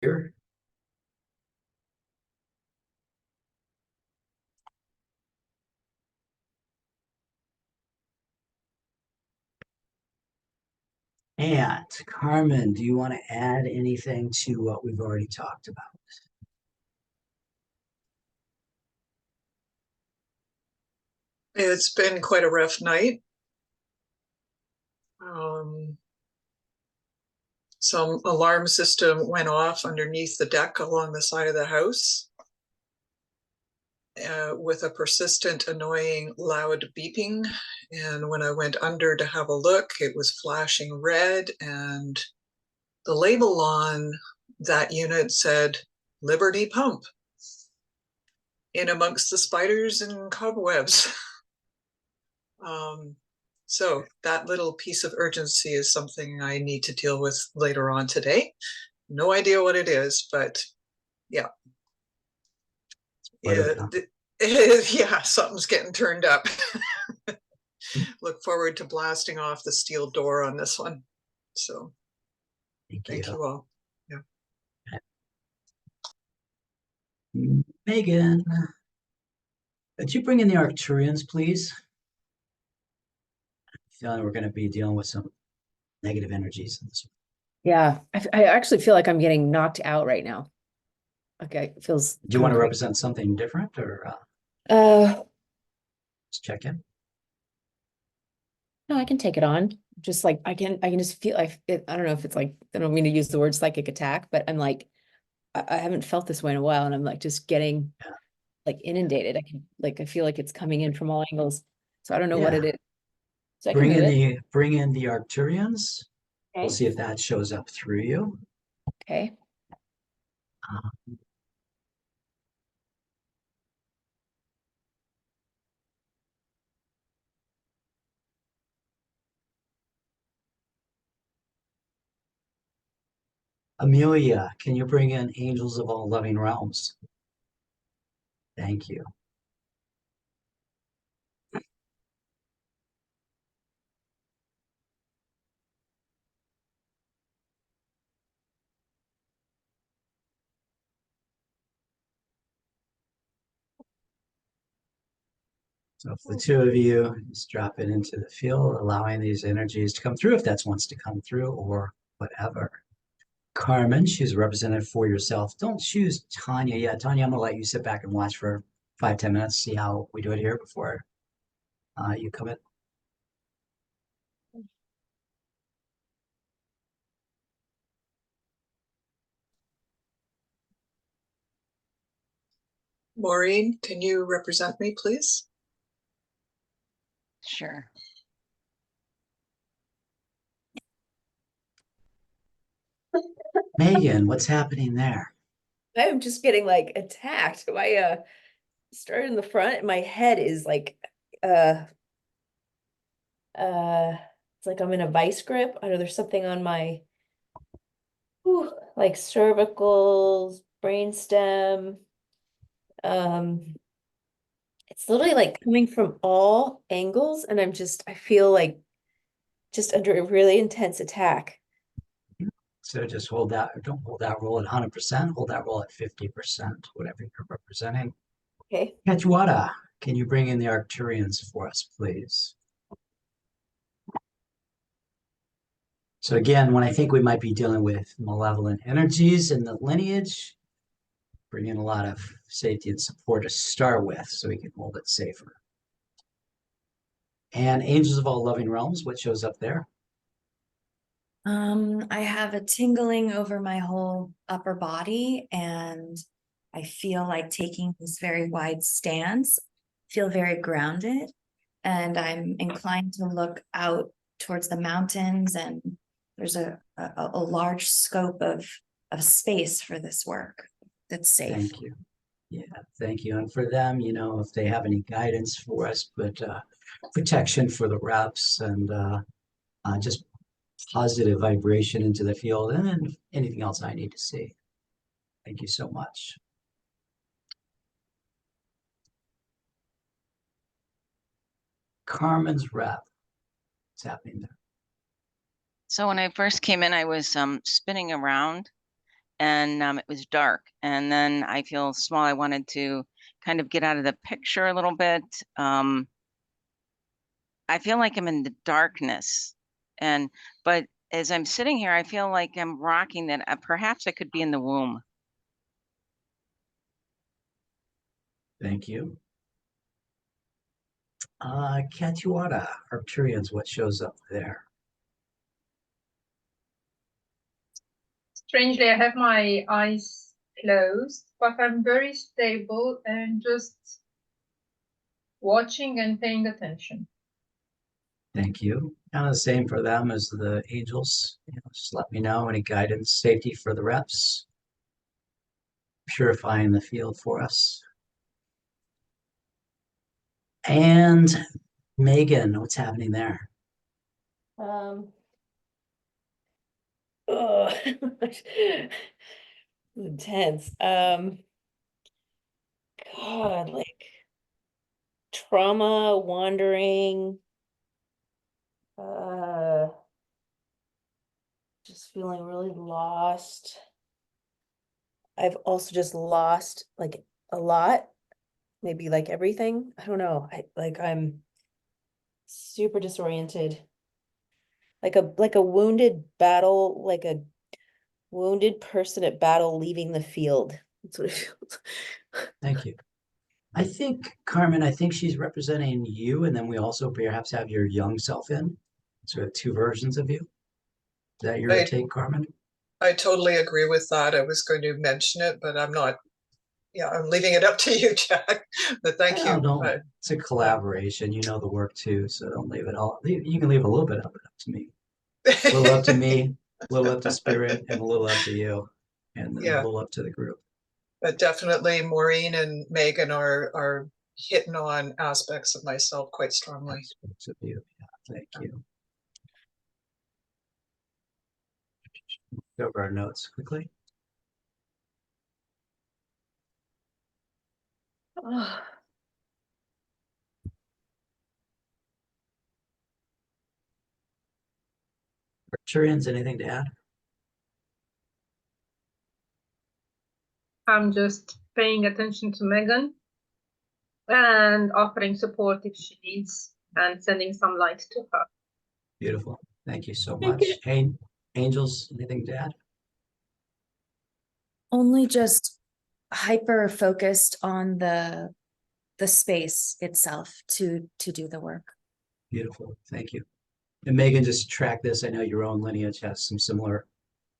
Here. And Carmen, do you want to add anything to what we've already talked about? It's been quite a rough night. Um, some alarm system went off underneath the deck along the side of the house with a persistent, annoying, loud beeping. And when I went under to have a look, it was flashing red, and the label on that unit said Liberty Pump in amongst the spiders and cobwebs. So that little piece of urgency is something I need to deal with later on today. No idea what it is, but yeah. Yeah, something's getting turned up. Look forward to blasting off the steel door on this one. So thank you all. Yeah. Megan, could you bring in the Arcturians, please? I'm feeling we're going to be dealing with some negative energies in this one. Yeah, I actually feel like I'm getting knocked out right now. Okay, it feels. Do you want to represent something different, or just check in? No, I can take it on. Just like I can just feel like it. I don't know if it's like, I don't mean to use the word psychic attack, but I'm like, I haven't felt this way in a while, and I'm like just getting like inundated. I feel like it's coming in from all angles. So I don't know what it is. So bring in the Arcturians. Okay. We'll see if that shows up through you. Okay. Amelia, can you bring in Angels of All Loving Realms? Thank you. So if the two of you just drop it into the field, allowing these energies to come through, if that's wants to come through or whatever. Carmen, she's represented for yourself. Don't choose Tanya yet. Tanya, I'm gonna let you sit back and watch for 5-10 minutes, see how we do it here before you come in. Maureen, can you represent me, please? Sure. Megan, what's happening there? I'm just getting like attacked. My started in the front, and my head is like it's like I'm in a vice grip. I know there's something on my like cervical, brainstem. It's literally like coming from all angles, and I feel like just under a really intense attack. So just hold that, don't hold that roll at 100%, hold that roll at 50%, whatever you're representing. Okay. Ketchwada, can you bring in the Arcturians for us, please? So again, when I think we might be dealing with malevolent energies in the lineage, bring in a lot of safety and support to start with so we can hold it safer. And Angels of All Loving Realms, what shows up there? I have a tingling over my whole upper body, and I feel like taking this very wide stance, feel very grounded, and I'm inclined to look out towards the mountains, and there's a large scope of space for this work that's safe. Thank you. Yeah, thank you. And for them, you know, if they have any guidance for us, but protection for the reps and just positive vibration into the field and anything else I need to see. Thank you so much. Carmen's rep. What's happening there? So when I first came in, I was spinning around, and it was dark. And then I feel small. I wanted to kind of get out of the picture a little bit. I feel like I'm in the darkness, but as I'm sitting here, I feel like I'm rocking that perhaps I could be in the womb. Thank you. Catuata, Arcturians, what shows up there? Strangely, I have my eyes closed, but I'm very stable and just watching and paying attention. Thank you. Kind of the same for them as the angels. Just let me know any guidance, safety for the reps. Purifying the field for us. And Megan, what's happening there? Oh, intense. God, like trauma, wandering, just feeling really lost. I've also just lost like a lot, maybe like everything. I don't know. I'm super disoriented. Like a wounded battle, like a wounded person at battle leaving the field. That's what it feels. Thank you. I think, Carmen, I think she's representing you, and then we also perhaps have your young self in. So we have two versions of you. Is that your take, Carmen? I totally agree with that. I was going to mention it, but I'm not. Yeah, I'm leaving it up to you, Jack. But thank you. No, it's a collaboration. You know the work too, so don't leave it all. You can leave a little bit of it up to me. A little up to me, a little up to Spirit, and a little up to you, and then a little up to the group. But definitely Maureen and Megan are hitting on aspects of myself quite strongly. Aspects of you. Yeah, thank you. Go over our notes quickly. Arcturians, anything to add? I'm just paying attention to Megan and offering support if she needs and sending some light to her. Beautiful. Thank you so much. Hey, Angels, anything to add? Only just hyper focused on the space itself to do the work. Beautiful. Thank you. And Megan, just track this. I know your own lineage has some similar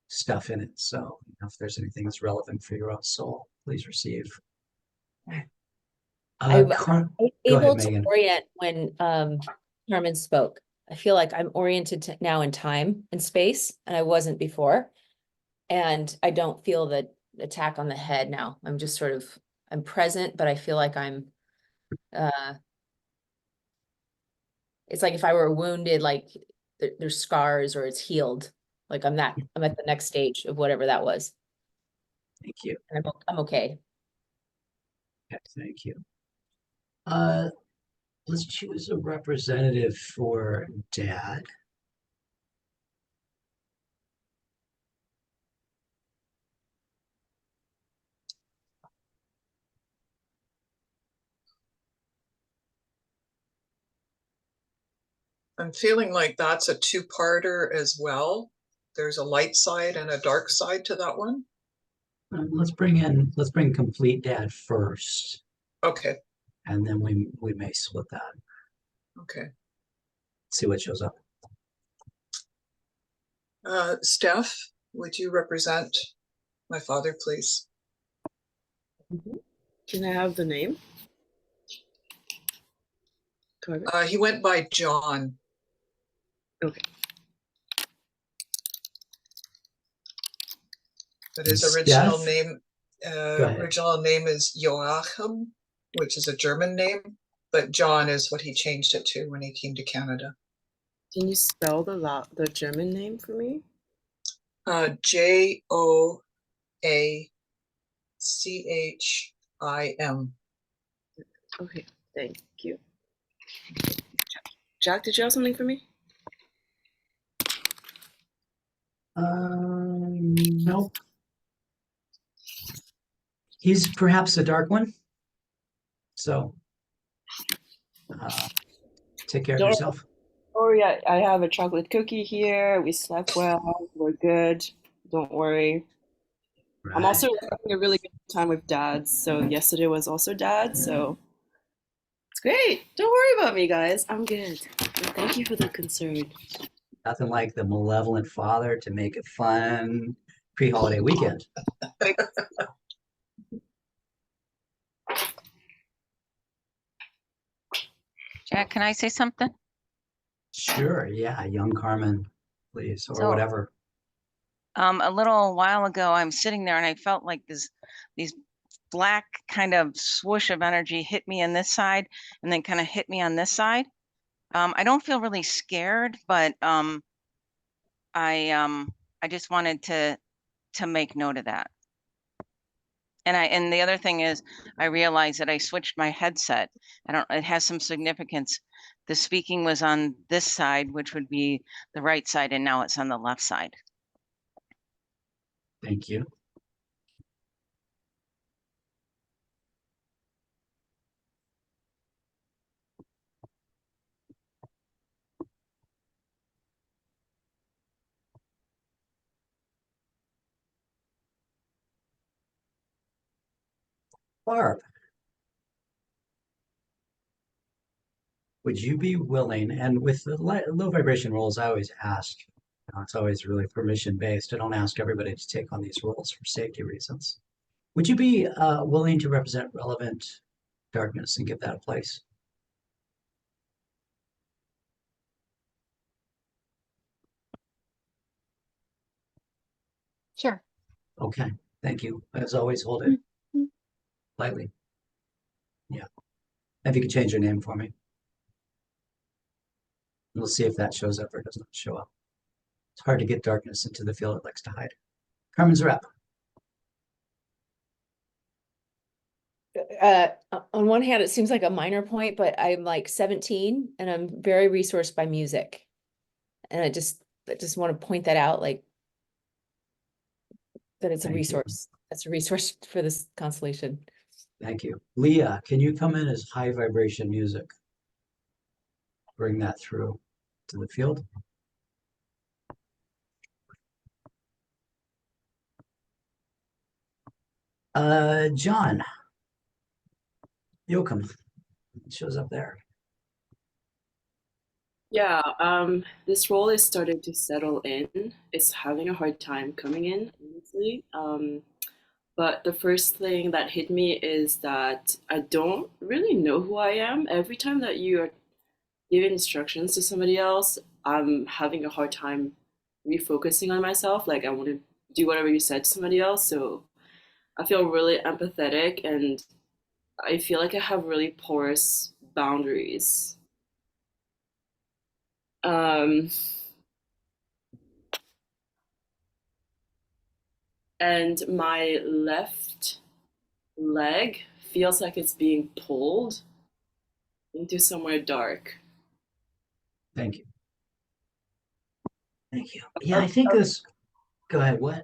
stuff in it. So if there's anything that's relevant for your own soul, please receive. I'm Go able ahead, to Megan. orient when Carmen spoke. I feel like I'm oriented to now in time and space, and I wasn't before. And I don't feel the attack on the head now. I'm just sort of, I'm present, but I feel like I'm, it's like if I were wounded, like there's scars or it's healed. Like I'm at the next stage of whatever that was. Thank you. And I'm okay. Okay, thank you. Let's choose a representative for Dad. I'm feeling like that's a two-parter as well. There's a light side and a dark side to that one. Let's bring complete Dad first. Okay. And then we may split that. Okay. See what shows up. Steph, would you represent my father, please? Can I have the name? He went by John. Okay. But his original name is Joachim, which is a German name, but John is what he changed it to when he came to Canada. Can you spell the German name for me? Joachim. Okay, thank you. Jack, did you have something for me? Nope. He's perhaps the dark one. So take care of Don't yourself. worry, I have a chocolate cookie here. We slept well. We're good. Don't worry. I'm Right. also having a really good time with Dad. So yesterday was also Dad. So it's great. Don't worry about me, guys. I'm good. And thank you for the concern. Nothing like the malevolent father to make it fun pre-holiday weekend. Jack, can I say something? Sure. Yeah. Young Carmen, please, or So- whatever. A little while ago, I'm sitting there and I felt like these black kind of swoosh of energy hit me on this side and then kind of hit me on this side. I don't feel really scared, but I just wanted to make note of that. And the other thing is, I realized that I switched my headset. It has some significance. The speaking was on this side, which would be the right side, and now it's on the left side. Thank you. Barb, would you be willing, and with the low vibration roles, I always ask, it's always really permission based. I don't ask everybody to take on these roles for safety reasons. Would you be willing to represent relevant darkness and give that a place? Sure. Okay, thank you. As always, hold it lightly. Yeah. If you could change your name for me. We'll see if that shows up or does not show up. It's hard to get darkness into the field it likes to hide. Carmen's rep. On one hand, it seems like a minor point, but I'm like 17 and I'm very resourced by music. And I just want to point that out, like that it's a Thank you. resource. That's a resource for this constellation. Thank you. Leah, can you come in as high vibration music? Bring that through to the field. John, Yoakum, it shows up there. Yeah, this role is starting to settle in. It's having a hard time coming in, honestly. But the first thing that hit me is that I don't really know who I am. Every time that you are giving instructions to somebody else, I'm having a hard time refocusing on myself. Like I want to do whatever you said to somebody else. So I feel really empathetic and I feel like I have really porous boundaries. Um, and my left leg feels like it's being pulled into somewhere dark. Thank you. Thank you. Yeah, I think this. Go ahead. What?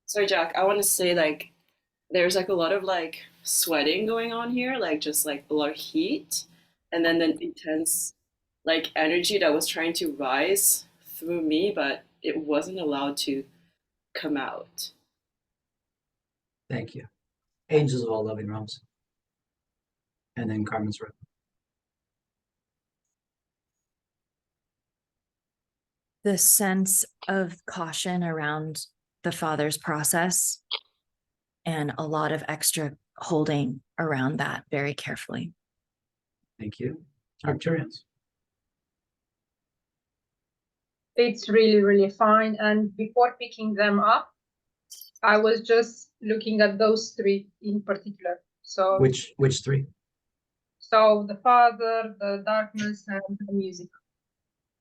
Sorry, Jack. I want to say like there's like a lot of like sweating going on here, like just like a lot of heat, and then the intense like energy that was trying to rise through me, but it wasn't allowed to come out. Thank you. Angels of all loving realms. And then Carmen's rep. The sense of caution around the father's process and a lot of extra holding around that very carefully. Thank you. Arcturians. It's really, really fine. And before picking them up, I was just looking at those three in particular. So Which three? so the father, the darkness, and the music.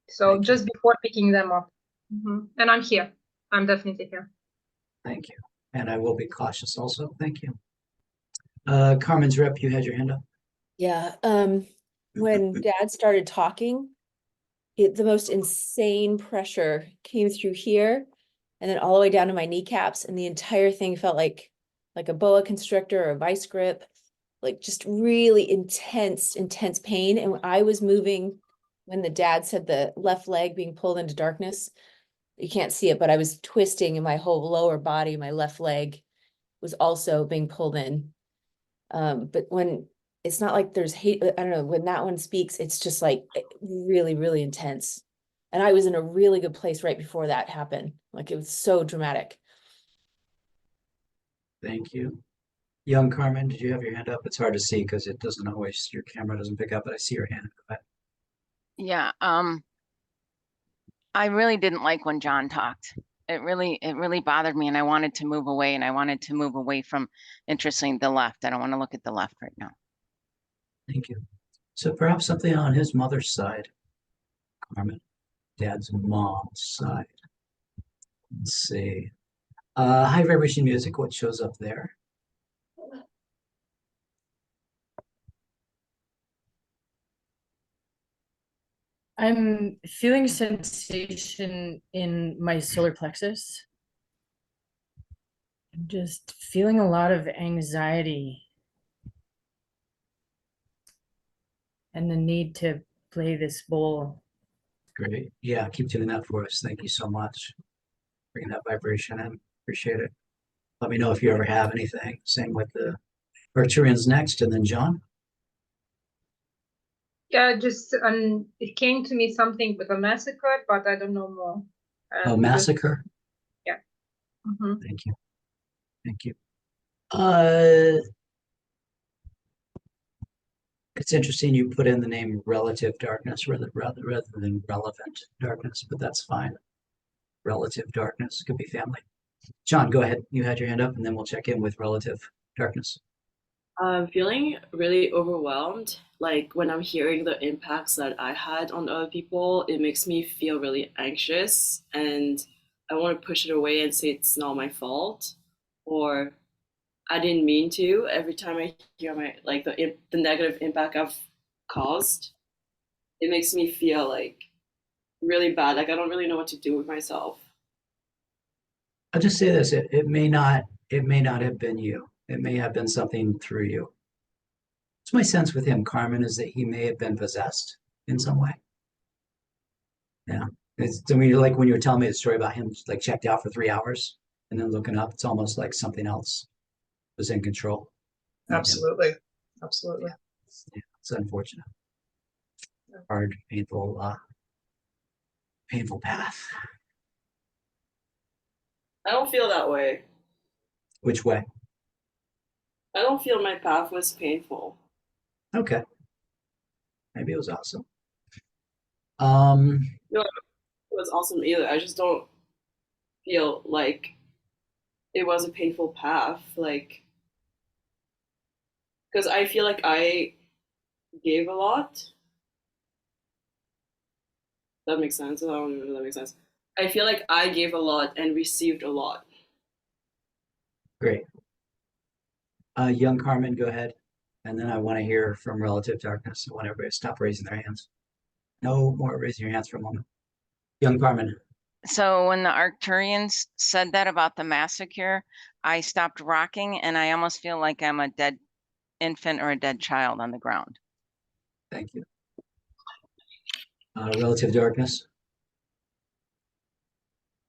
So Thank you. just before picking them up. And I'm here. I'm definitely here. Thank you. And I will be cautious also. Thank you. Carmen's rep, you had your hand up. Yeah. When Dad started talking, the most insane pressure came through here and then all the way down to my kneecaps, and the entire thing felt like like a boa constrictor or a vice grip, like just really intense pain. And I was moving when the dad said the left leg being pulled into darkness. You can't see it, but I was twisting in my whole lower body. My left leg was also being pulled in. But when it's not like there's hate, I don't know, when that one speaks, it's just like really, really intense. And I was in a really good place right before that happened. Like it was so dramatic. Thank you. Young Carmen, did you have your hand up? It's hard to see because it doesn't always, your camera doesn't pick up, but I see your hand. Go ahead. Yeah, I really didn't like when John talked. It really bothered me, and I wanted to move away, and I wanted to move away from, interestingly, the left. I don't want to look at the left right now. Thank you. So perhaps something on his mother's side, Carmen, dad's mom's side. Let's see. High vibration music, what shows up there? I'm feeling sensation in my solar plexus. I'm just feeling a lot of anxiety and the need to play this bowl. Great. Yeah, keep doing that for us. Thank you so much. Bringing that vibration in. Appreciate it. Let me know if you ever have anything. Same with the Arcturians next, and then John. Yeah, just it came to me something with a massacre, but I don't know more. Oh, massacre. Mhm. Thank you. Thank you. It's interesting you put in the name relative darkness rather than relevant darkness, but that's fine. Relative darkness could be family. John, go ahead. You had your hand up, and then we'll check in with relative darkness. I'm feeling really overwhelmed. Like when I'm hearing the impacts that I had on other people, it makes me feel really anxious and I want to push it away and say it's not my fault or I didn't mean to. Every time I hear my like the negative impact I've caused, it makes me feel like really bad. Like I don't really know what to do with myself. I'll just say this: it may not have been you. It may have been something through you. It's my sense with him, Carmen, is that he may have been possessed in some way. Yeah. I mean, like when you were telling me the story about him, like checked out for 3 hours and then looking up, it's almost like something else was in control. Absolutely. Absolutely. Yeah, it's unfortunate. Hard, painful path. I don't feel that way. Which way? I don't feel my path was painful. Okay. Maybe it was awesome. No, it was awesome either. I just don't feel like it was a painful path. Like, because I feel like I gave a lot. That makes sense. I don't even know if that makes sense. I feel like I gave a lot and received a lot. Great. Young Carmen, go ahead. And then I want to hear from Relative Darkness. I want everybody to stop raising their hands. No more raising your hands for a moment. Young Carmen. So when the Arcturians said that about the massacre, I stopped rocking and I almost feel like I'm a dead infant or a dead child on the ground. Thank you. Relative Darkness.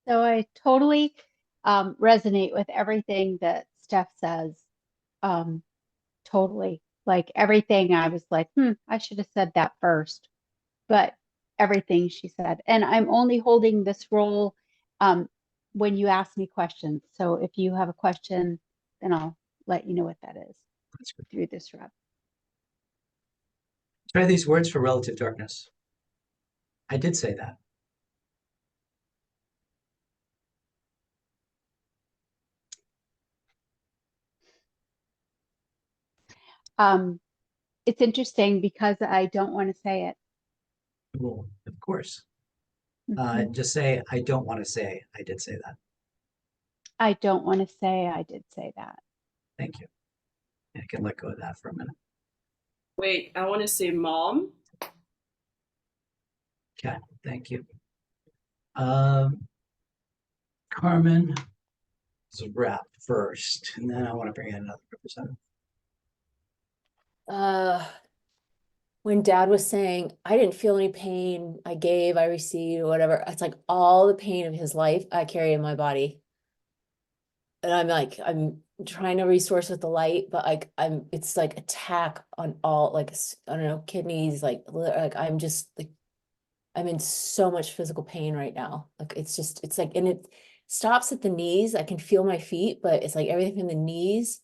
So I totally resonate with everything that Steph says. Totally. Like everything, I was like, I should have said that first. But everything she said. And I'm only holding this role when you ask me questions. So if you have a question, then I'll let you know what that is through this rep. Try these words for Relative Darkness. I did say that. It's interesting because I don't want to say it. Well, of course. Mhm. Just say, I don't want to say, I did say that. I don't want to say I did say that. Thank you. I can let go of that for a minute. Wait, I want to say mom. Okay, thank you. Carmen, So wrap first, and then I want to bring in another representative. When Dad was saying, I didn't feel any pain, I gave, I received, or whatever, it's like all the pain of his life I carry in my body. And I'm like, I'm trying to resource with the light, but like it's like attack on all, like, I don't know, kidneys, like I'm just like, I'm in so much physical pain right now. Like it's just, it's like, and it stops at the knees. I can feel my feet, but it's like everything from the knees,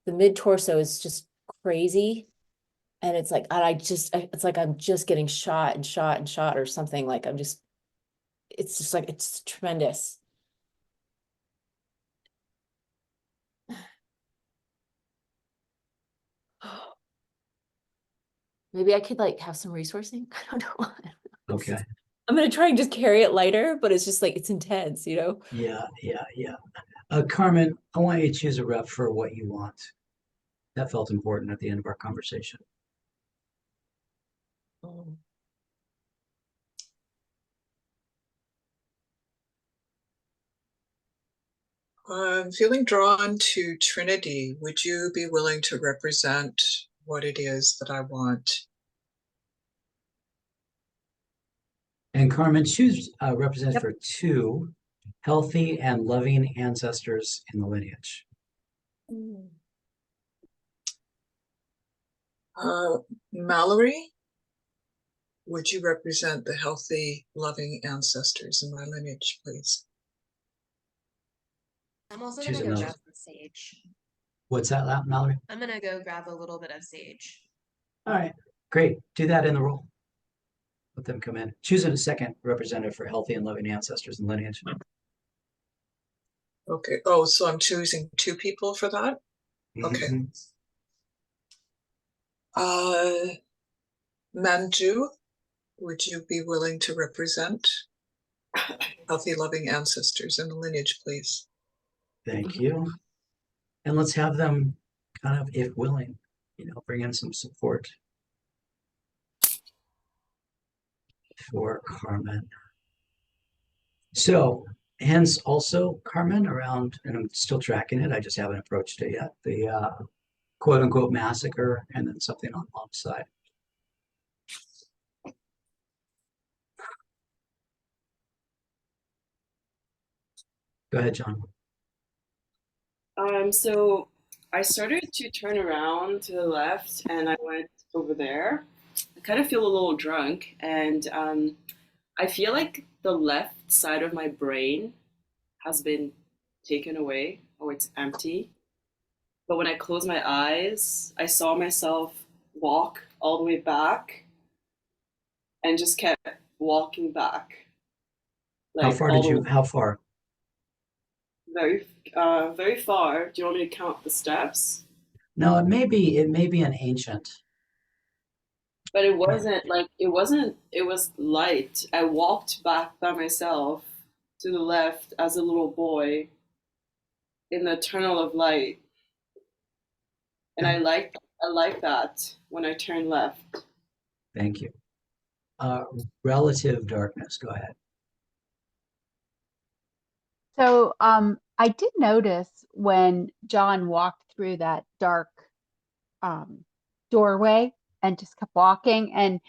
the mid torso is just crazy. And it's like, it's like I'm just getting shot and shot and shot or something. Like it's just like, it's tremendous. Maybe I could like have some resourcing. I don't know. Okay. I'm gonna try and just carry it lighter, but it's just like, it's intense, you know? Yeah. Carmen, I want you to choose a rep for what you want. That felt important at the end of our conversation. I'm feeling drawn to Trinity. Would you be willing to represent what it is that I want? And Carmen, choose a representative for 2 healthy and loving ancestors in the lineage. Mallory, would you represent the healthy, loving ancestors in my lineage, please? I'm also Choose gonna go another. grab some sage. What's that, Mallory? I'm gonna go grab a little bit of sage. All right, great. Do that in the role. Let them come in. Choose a second representative for healthy and loving ancestors and lineage. Okay. Oh, so I'm choosing 2 people for that? Okay. Manju, would you be willing to represent healthy, loving ancestors in the lineage, please? Thank you. And let's have them kind of, if willing, bring in some support for Carmen. So, hence also Carmen around, and I'm still tracking it, I just haven't approached it yet, the quote unquote massacre, and then something on Mom's side. Go ahead, John. So I started to turn around to the left and I went over there. I kind of feel a little drunk and I feel like the left side of my brain has been taken away or it's empty. But when I closed my eyes, I saw myself walk all the way back and just kept walking back. How Like far all did you, the how far? very far. Do you want me to count the steps? No, it may be an ancient. But it wasn't like it was light. I walked back by myself to the left as a little boy in the tunnel of light. And I like that when I turn left. Thank you. Relative darkness, go ahead. So I did notice when John walked through that dark doorway and just kept walking. And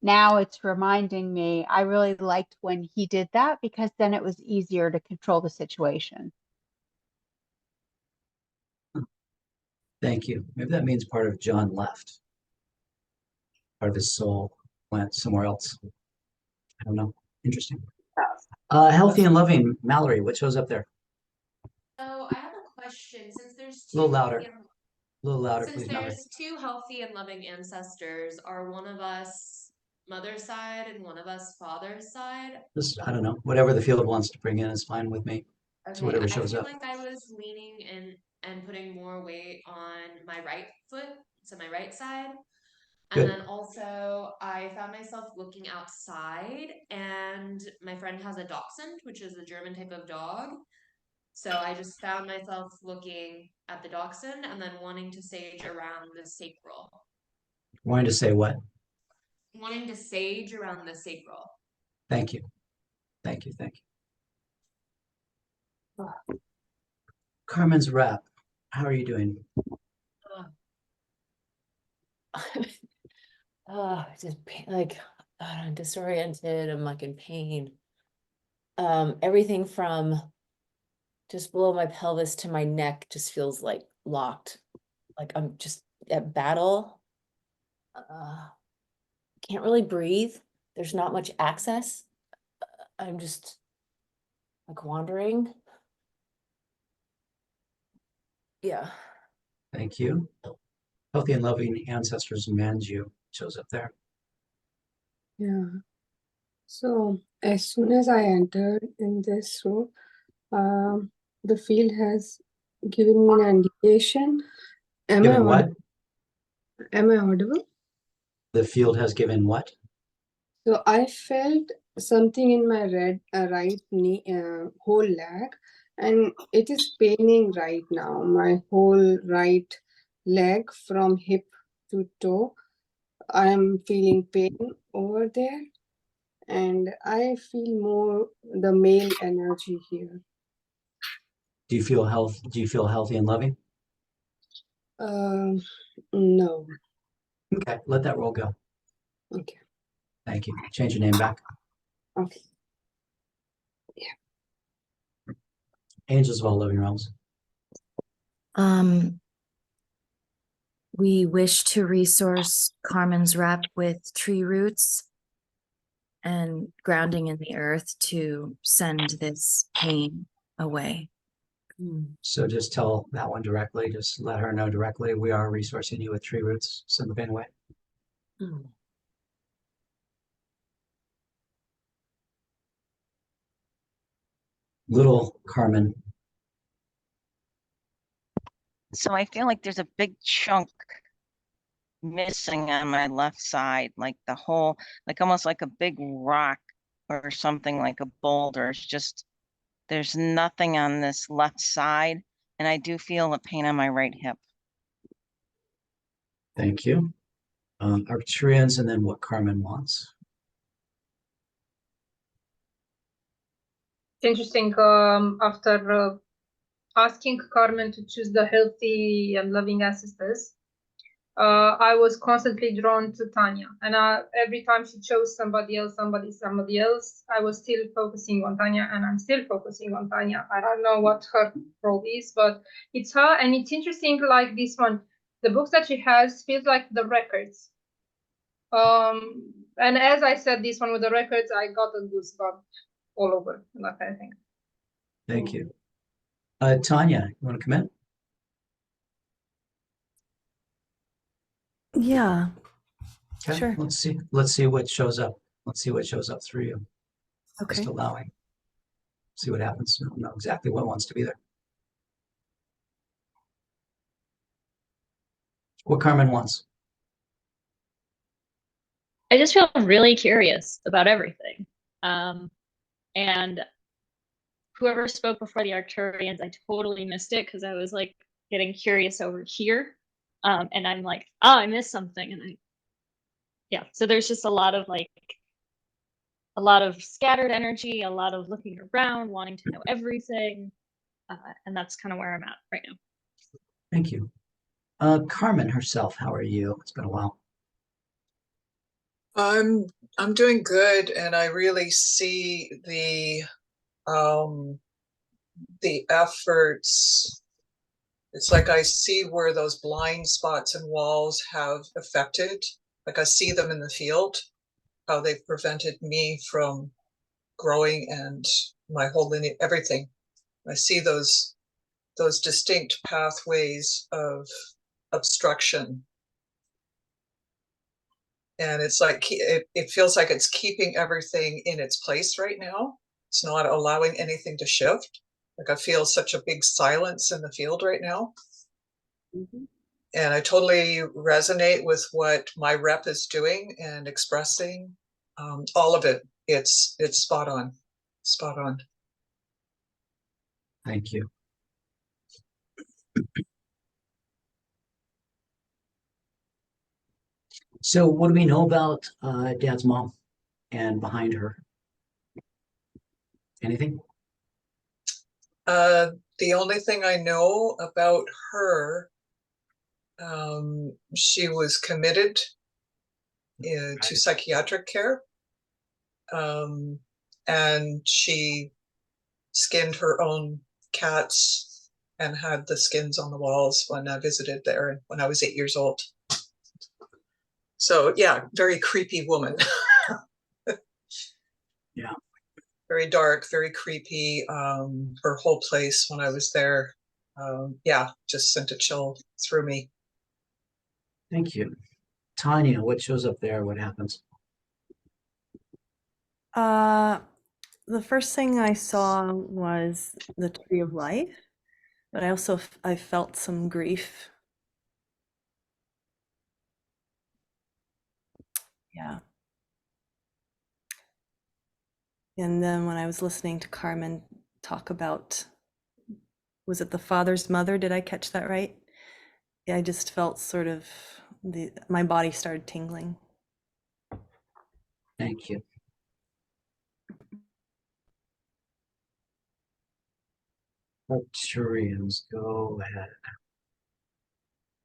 now it's reminding me, I really liked when he did that because then it was easier to control the situation. Thank you. Maybe that means part of John left. Part of his soul went somewhere else. I don't know. Interesting. Healthy and loving, Mallory, what shows up there? So I have a question. Since there's A little louder. A little louder, since please, Mallory. there's 2 healthy and loving ancestors, are one of us mother's side and one of us father's side? I don't know. Whatever the field wants to bring in is fine with me. So Okay, whatever I shows feel up. like I was leaning in and putting more weight on my right foot, so my right side. And Good. then also I found myself looking outside and my friend has a dachshund, which is a German type of dog. So I just found myself looking at the dachshund and then wanting to sage around the sacral. Wanting to say what? Wanting to sage around the sacral. Thank you. Thank you. Thank you. Carmen's rep, how are you doing? Just like I don't know, disoriented. I'm like in pain. Everything from just below my pelvis to my neck just feels like locked. Like I'm just at battle. Can't really breathe. There's not much access. I'm just like wandering. Yeah. Thank you. Healthy and loving ancestors Manju shows up there. Yeah. So as soon as I entered in this room, the field has given me an indication. Given what? Am I audible? The field has given what? So I felt something in my right knee, whole leg, and it is paining right now. My whole right leg from hip to toe. I am feeling pain over there, and I feel more the male energy here. Do you feel healthy and loving? No. Okay, let that roll go. Okay. Thank you. Change your name back. Okay. Angels of all living realms. We wish to resource Carmen's rep with tree roots and grounding in the earth to send this pain away. So just tell that one directly. Just let her know directly. We are resourcing you with tree roots. Send the pain away. Little Carmen. So I feel like there's a big chunk missing on my left side, like the whole, like almost like a big rock or something, like a boulder. It's just, there's nothing on this left side. And I do feel a pain on my right hip. Thank you. Arcturians and then what Carmen wants. It's interesting. After asking Carmen to choose the healthy and loving ancestors, I was constantly drawn to Tanya, and every time she chose somebody else, somebody else, I was still focusing on Tanya, and I'm still focusing on Tanya. I don't know what her role is, but it's her, and it's interesting. Like this one, the books that she has feels like the records. And as I said, this one with the records, I got a goosebump all over, that kind of thing. Thank you. Tanya, you want to come in? Yeah, Okay, sure. let's see what shows up. Let's see what shows up through you. Okay. Just allowing. See what happens. I don't know exactly what wants to be there. What Carmen wants. I just feel really curious about everything. And whoever spoke before the Arcturians, I totally missed it because I was like getting curious over here. And I'm like, oh, I missed something. And yeah, so there's just a lot of scattered energy, a lot of looking around, wanting to know everything. And that's kind of where I'm at right now. Thank you. Carmen herself, how are you? It's been a while. I'm doing good, and I really see the efforts. It's like I see where those blind spots and walls have affected. Like I see them in the field, how they've prevented me from growing and my whole lineage, everything. I see those distinct pathways of obstruction. And it's like, it feels like it's keeping everything in its place right now. It's not allowing anything to shift. Like I feel such a big silence in the field right now. Mm-hmm. And I totally resonate with what my rep is doing and expressing. All of it. It's spot on. Spot on. Thank you. So what do we know about Dad's mom and behind her? Anything? The only thing I know about her, she was committed to psychiatric care, and she skinned her own cats and had the skins on the walls when I visited there when I was 8 years old. So yeah, very creepy woman. Yeah. Very dark, very creepy. Her whole place when I was there, yeah, just sent a chill through me. Thank you. Tanya, what shows up there? What happens? The first thing I saw was the tree of life, but I also I felt some grief. Yeah. And then when I was listening to Carmen talk about, was it the father's mother? Did I catch that right? Yeah, I just felt sort of my body started tingling. Thank you. Arcturians, go ahead.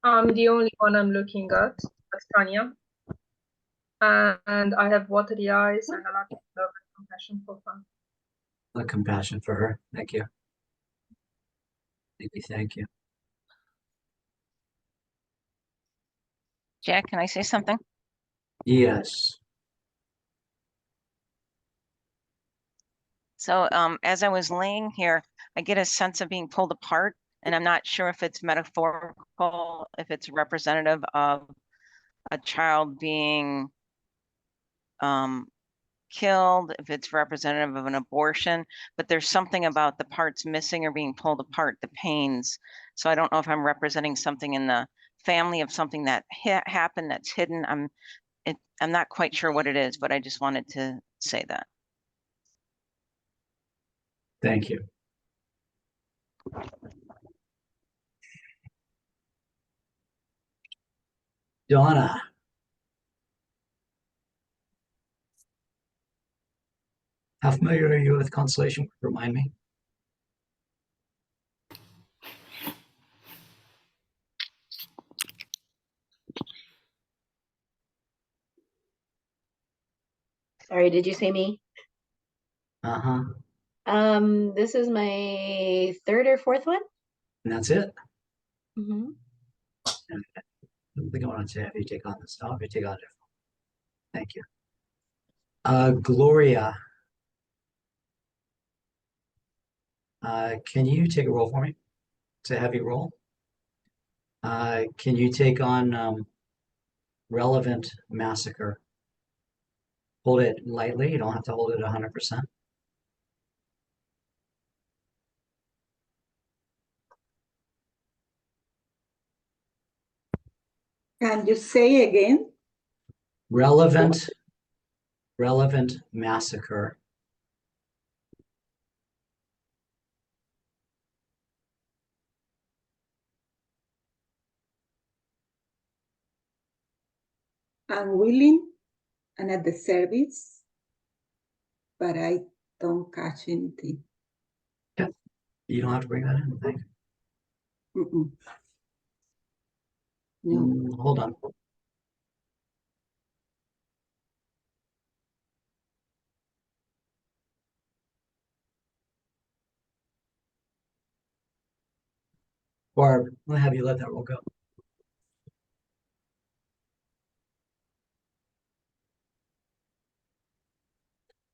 I'm the only one I'm looking at, that's Tanya. And I have watery eyes and a lot of love and compassion for fun. A compassion for her. Thank you. Thank you. Thank you. Jack, can I say something? Yes. So as I was laying here, I get a sense of being pulled apart, and I'm not sure if it's metaphorical, if it's representative of a child being killed, if it's representative of an abortion, but there's something about the parts missing or being pulled apart, the pains. So I don't know if I'm representing something in the family of something that happened that's hidden. I'm not quite sure what it is, but I just wanted to say that. Thank you. Donna. How familiar are you with Constellation? Remind me. Sorry, did you say me? Uh-huh. This is my third or fourth one. And that's it. Mm-hmm. I think I want to say, have you take on this? Oh, you take on it. Thank you. Gloria. Can you take a roll for me? It's a heavy roll. Can you take on relevant massacre? Hold it lightly. You don't have to hold it 100%. Can you say again? Relevant massacre. I'm willing and at the service, but I don't catch anything. Yeah. You don't have to bring that in. Thank you. No. Hold on. Barb, I'm gonna have you let that roll go.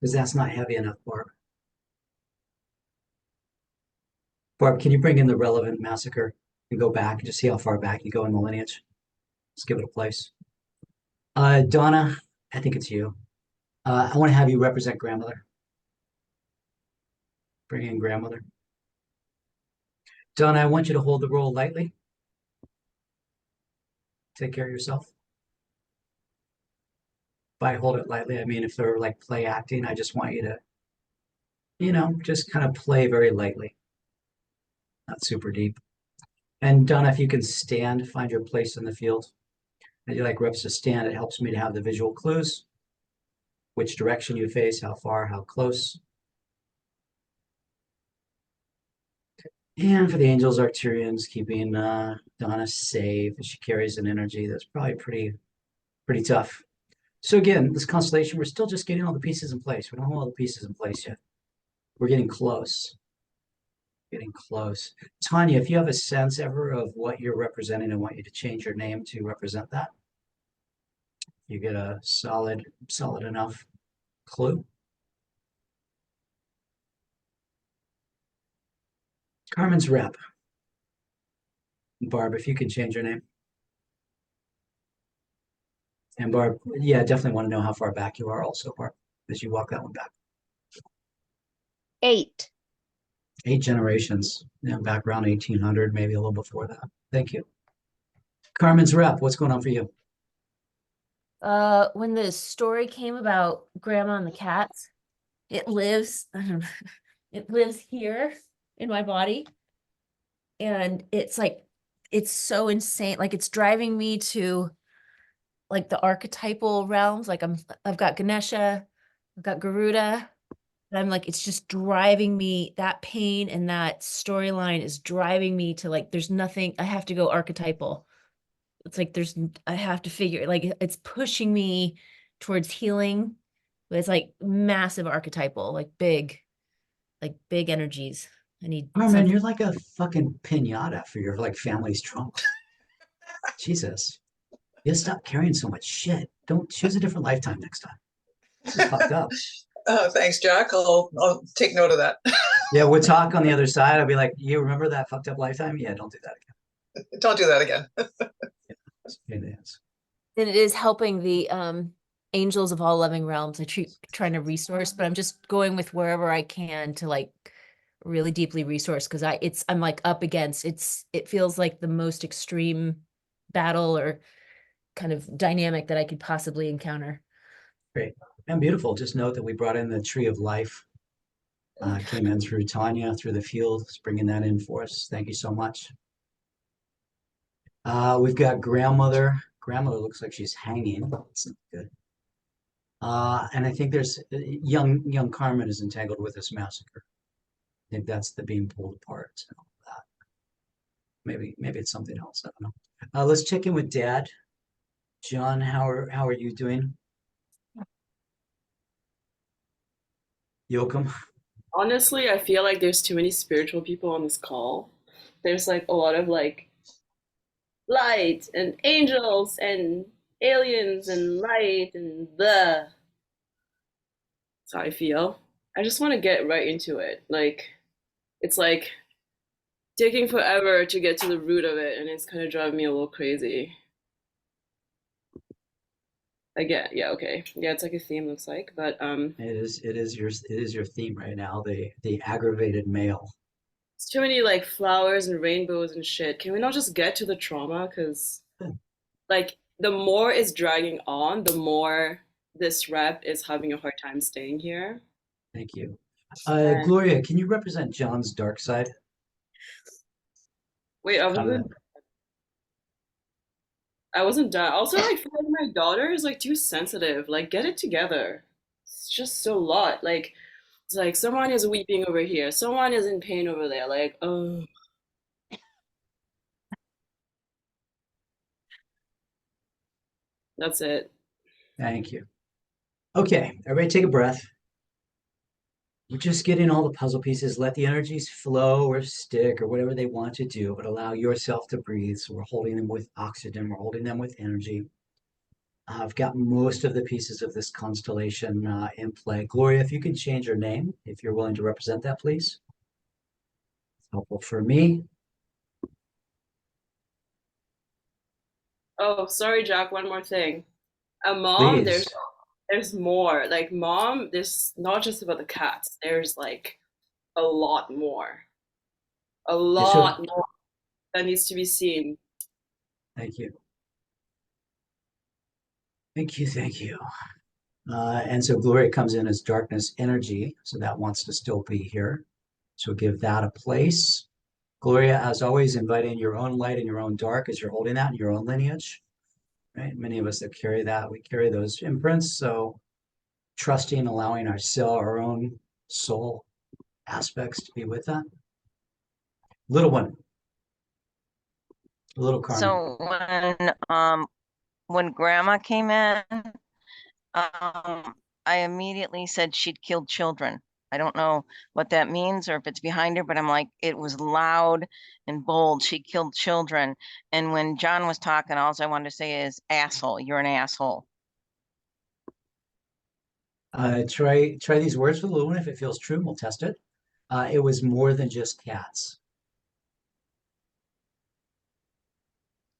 Because that's not heavy enough, Barb. Barb, can you bring in the relevant massacre and go back and just see how far back you go in the lineage? Let's give it a place. Donna, I think it's you. I want to have you represent grandmother. Bring in grandmother. Donna, I want you to hold the roll lightly. Take care of yourself. By hold it lightly, I mean if they're like play acting, I just want you to, just kind of play very lightly. Not super deep. And Donna, if you can stand, find your place in the field. I do like reps to stand. It helps me to have the visual clues. Which direction you face, how far, how close. And for the angels, Arcturians, keeping Donna safe. She carries an energy that's probably pretty tough. So again, this constellation, we're still just getting all the pieces in place. We don't have all the pieces in place yet. We're getting close. Getting close. Tanya, if you have a sense ever of what you're representing, I want you to change your name to represent that. You get a solid enough clue. Carmen's rep. Barb, if you can change your name. And Barb, yeah, definitely want to know how far back you are also, Barb, as you walk that one back. 8. 8 generations, back around 1800, maybe a little before that. Thank you. Carmen's rep, what's going on for you? When the story came about Grandma and the cats, it lives, I don't know, it lives here in my body. And it's like, it's so insane. Like it's driving me to like the archetypal realms. Like I've got Ganesha, I've got Garuda. And I'm like, it's just driving me, that pain and that storyline is driving me to like, there's nothing, I have to go archetypal. It's like, I have to figure, like, it's pushing me towards healing, but it's like massive archetypal, like big energies. I need Carmen, something. you're like a fucking pinata for your like family's trauma. Jesus. You gotta stop carrying so much shit. Don't choose a different lifetime next time. This is fucked up. Thanks, Jack. I'll take note of that. Yeah, we'll talk on the other side. I'll be like, you remember that fucked up lifetime? Yeah, don't do that again. Don't do that again. It is. And it is helping the angels of all loving realms. I keep trying to resource, but I'm just going with wherever I can to like really deeply resource because I'm like up against it feels like the most extreme battle or kind of dynamic that I could possibly encounter. Great. And beautiful. Just note that we brought in the tree of life. Came in through Tanya, through the field, bringing that in for us. Thank you so much. We've got grandmother. Grandmother looks like she's hanging. That's not good. And I think there's young Carmen is entangled with this massacre. I think that's the being pulled apart and all that. Maybe it's something else. I don't know. Let's check in with Dad. John, how are you doing? Yoakum? Honestly, I feel like there's too many spiritual people on this call. There's like a lot of like light and angels and aliens and light and the. That's how I feel. I just want to get right into it. Like, it's like taking forever to get to the root of it, and it's kind of driving me a little crazy. Again, yeah, okay, yeah, it's like a theme looks like, but It is your theme right now. The aggravated male. it's too many like flowers and rainbows and shit. Can we not just get to the trauma? Because like the more it's dragging on, the more this rep is having a hard time staying here. Thank you. And Gloria, can you represent John's dark side? wait, I wasn't done. Also, like, feel like my daughter is like too sensitive. Like, get it together. It's just so lot. Like, it's like someone is weeping over here, someone is in pain over there. Like, oh, that's it. Thank you. Okay, everybody take a breath. We're just getting all the puzzle pieces. Let the energies flow or stick or whatever they want to do, but allow yourself to breathe. So we're holding them with oxygen. We're holding them with energy. I've got most of the pieces of this constellation in play. Gloria, if you can change your name, if you're willing to represent that, please. It's helpful for me. Oh, sorry, Jack. One more thing. A mom, Please. there's more. Like, mom, there's not just about the cats. There's like a lot more. A lot more that needs to be seen. Thank you. Thank you. Thank you. And so Gloria comes in as darkness energy, so that wants to still be here. So give that a place. Gloria, as always, inviting your own light and your own dark as you're holding that in your own lineage. Right? Many of us that carry that, we carry those imprints. So trusting, allowing our own soul aspects to be with that. Little one. Little Carmen. So when grandma came in, I immediately said she'd killed children. I don't know what that means or if it's behind her, but I'm like, it was loud and bold. She killed children. And when John was talking, all I wanted to say is asshole. You're an asshole. Try these words for the little one. If it feels true, we'll test it. It was more than just cats.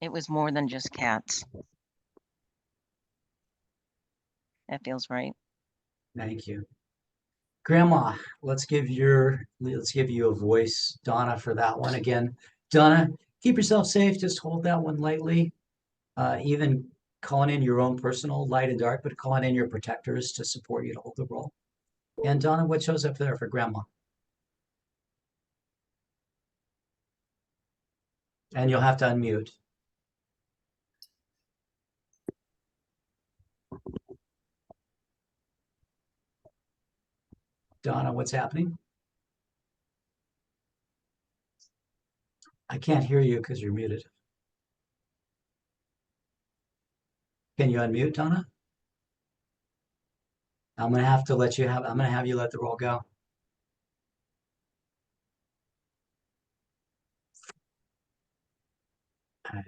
It was more than just cats. That feels right. Thank you. Grandma, let's give you a voice, Donna, for that one again. Donna, keep yourself safe. Just hold that one lightly. Even calling in your own personal light and dark, but calling in your protectors to support you to hold the role. And Donna, what shows up there for grandma? And you'll have to unmute. Donna, what's happening? I can't hear you because you're muted. Can you unmute, Donna? I'm gonna have you let the roll go. All right.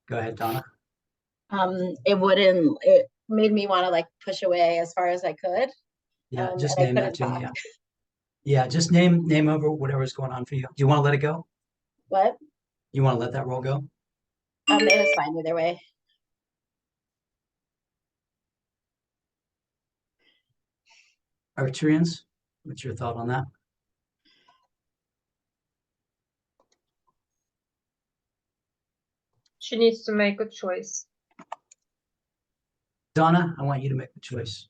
Go ahead, Donna. It made me want to like push away as far as I could. Yeah, just and I name that couldn't to me. talk. Yeah. Yeah, just name over whatever's going on for you. Do you want to let it go? What? You want to let that roll go? It was fine either way. Arcturians, what's your thought on that? She needs to make a choice. Donna, I want you to make the choice.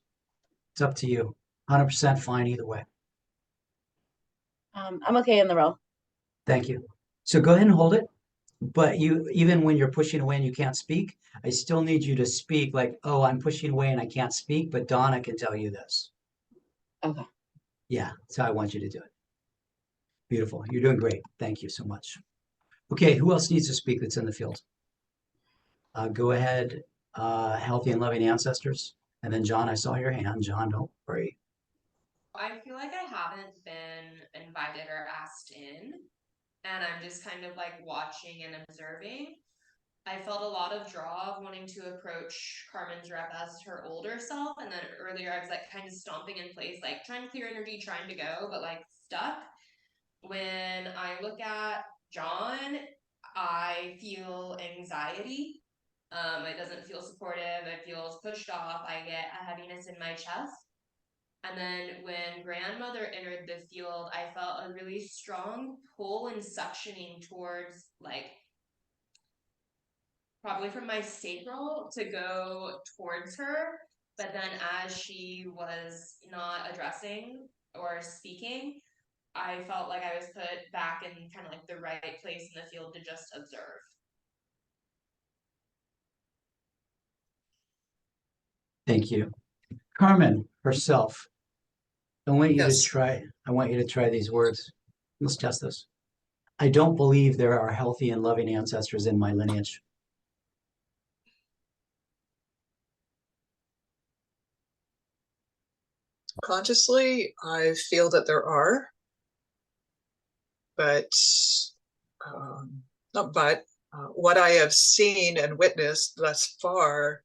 It's up to you. 100% fine either way. I'm okay in the role. Thank you. So go ahead and hold it. But even when you're pushing away and you can't speak, I still need you to speak like, oh, I'm pushing away and I can't speak, but Donna can tell you this. Okay. Yeah, that's how I want you to do it. Beautiful. You're doing great. Thank you so much. Okay, who else needs to speak that's in the field? Go ahead, healthy and loving ancestors. And then John, I saw your hand. John, don't worry. I feel like I haven't been invited or asked in, and I'm just kind of like watching and observing. I felt a lot of draw of wanting to approach Carmen's rep as her older self, and then earlier I was like kind of stomping in place, like trying to clear energy, trying to go, but like stuck. When I look at John, I feel anxiety. It doesn't feel supportive. It feels pushed off. I get a heaviness in my chest. And then when grandmother entered the field, I felt a really strong pull and suctioning towards, like, probably from my sacral to go towards her. But then as she was not addressing or speaking, I felt like I was put back in kind of like the right place in the field to just observe. Thank you. Carmen herself. I want you to Yes. try these words. Let's test this. I don't believe there are healthy and loving ancestors in my lineage. Consciously, I feel that there are, but not but, what I have seen and witnessed thus far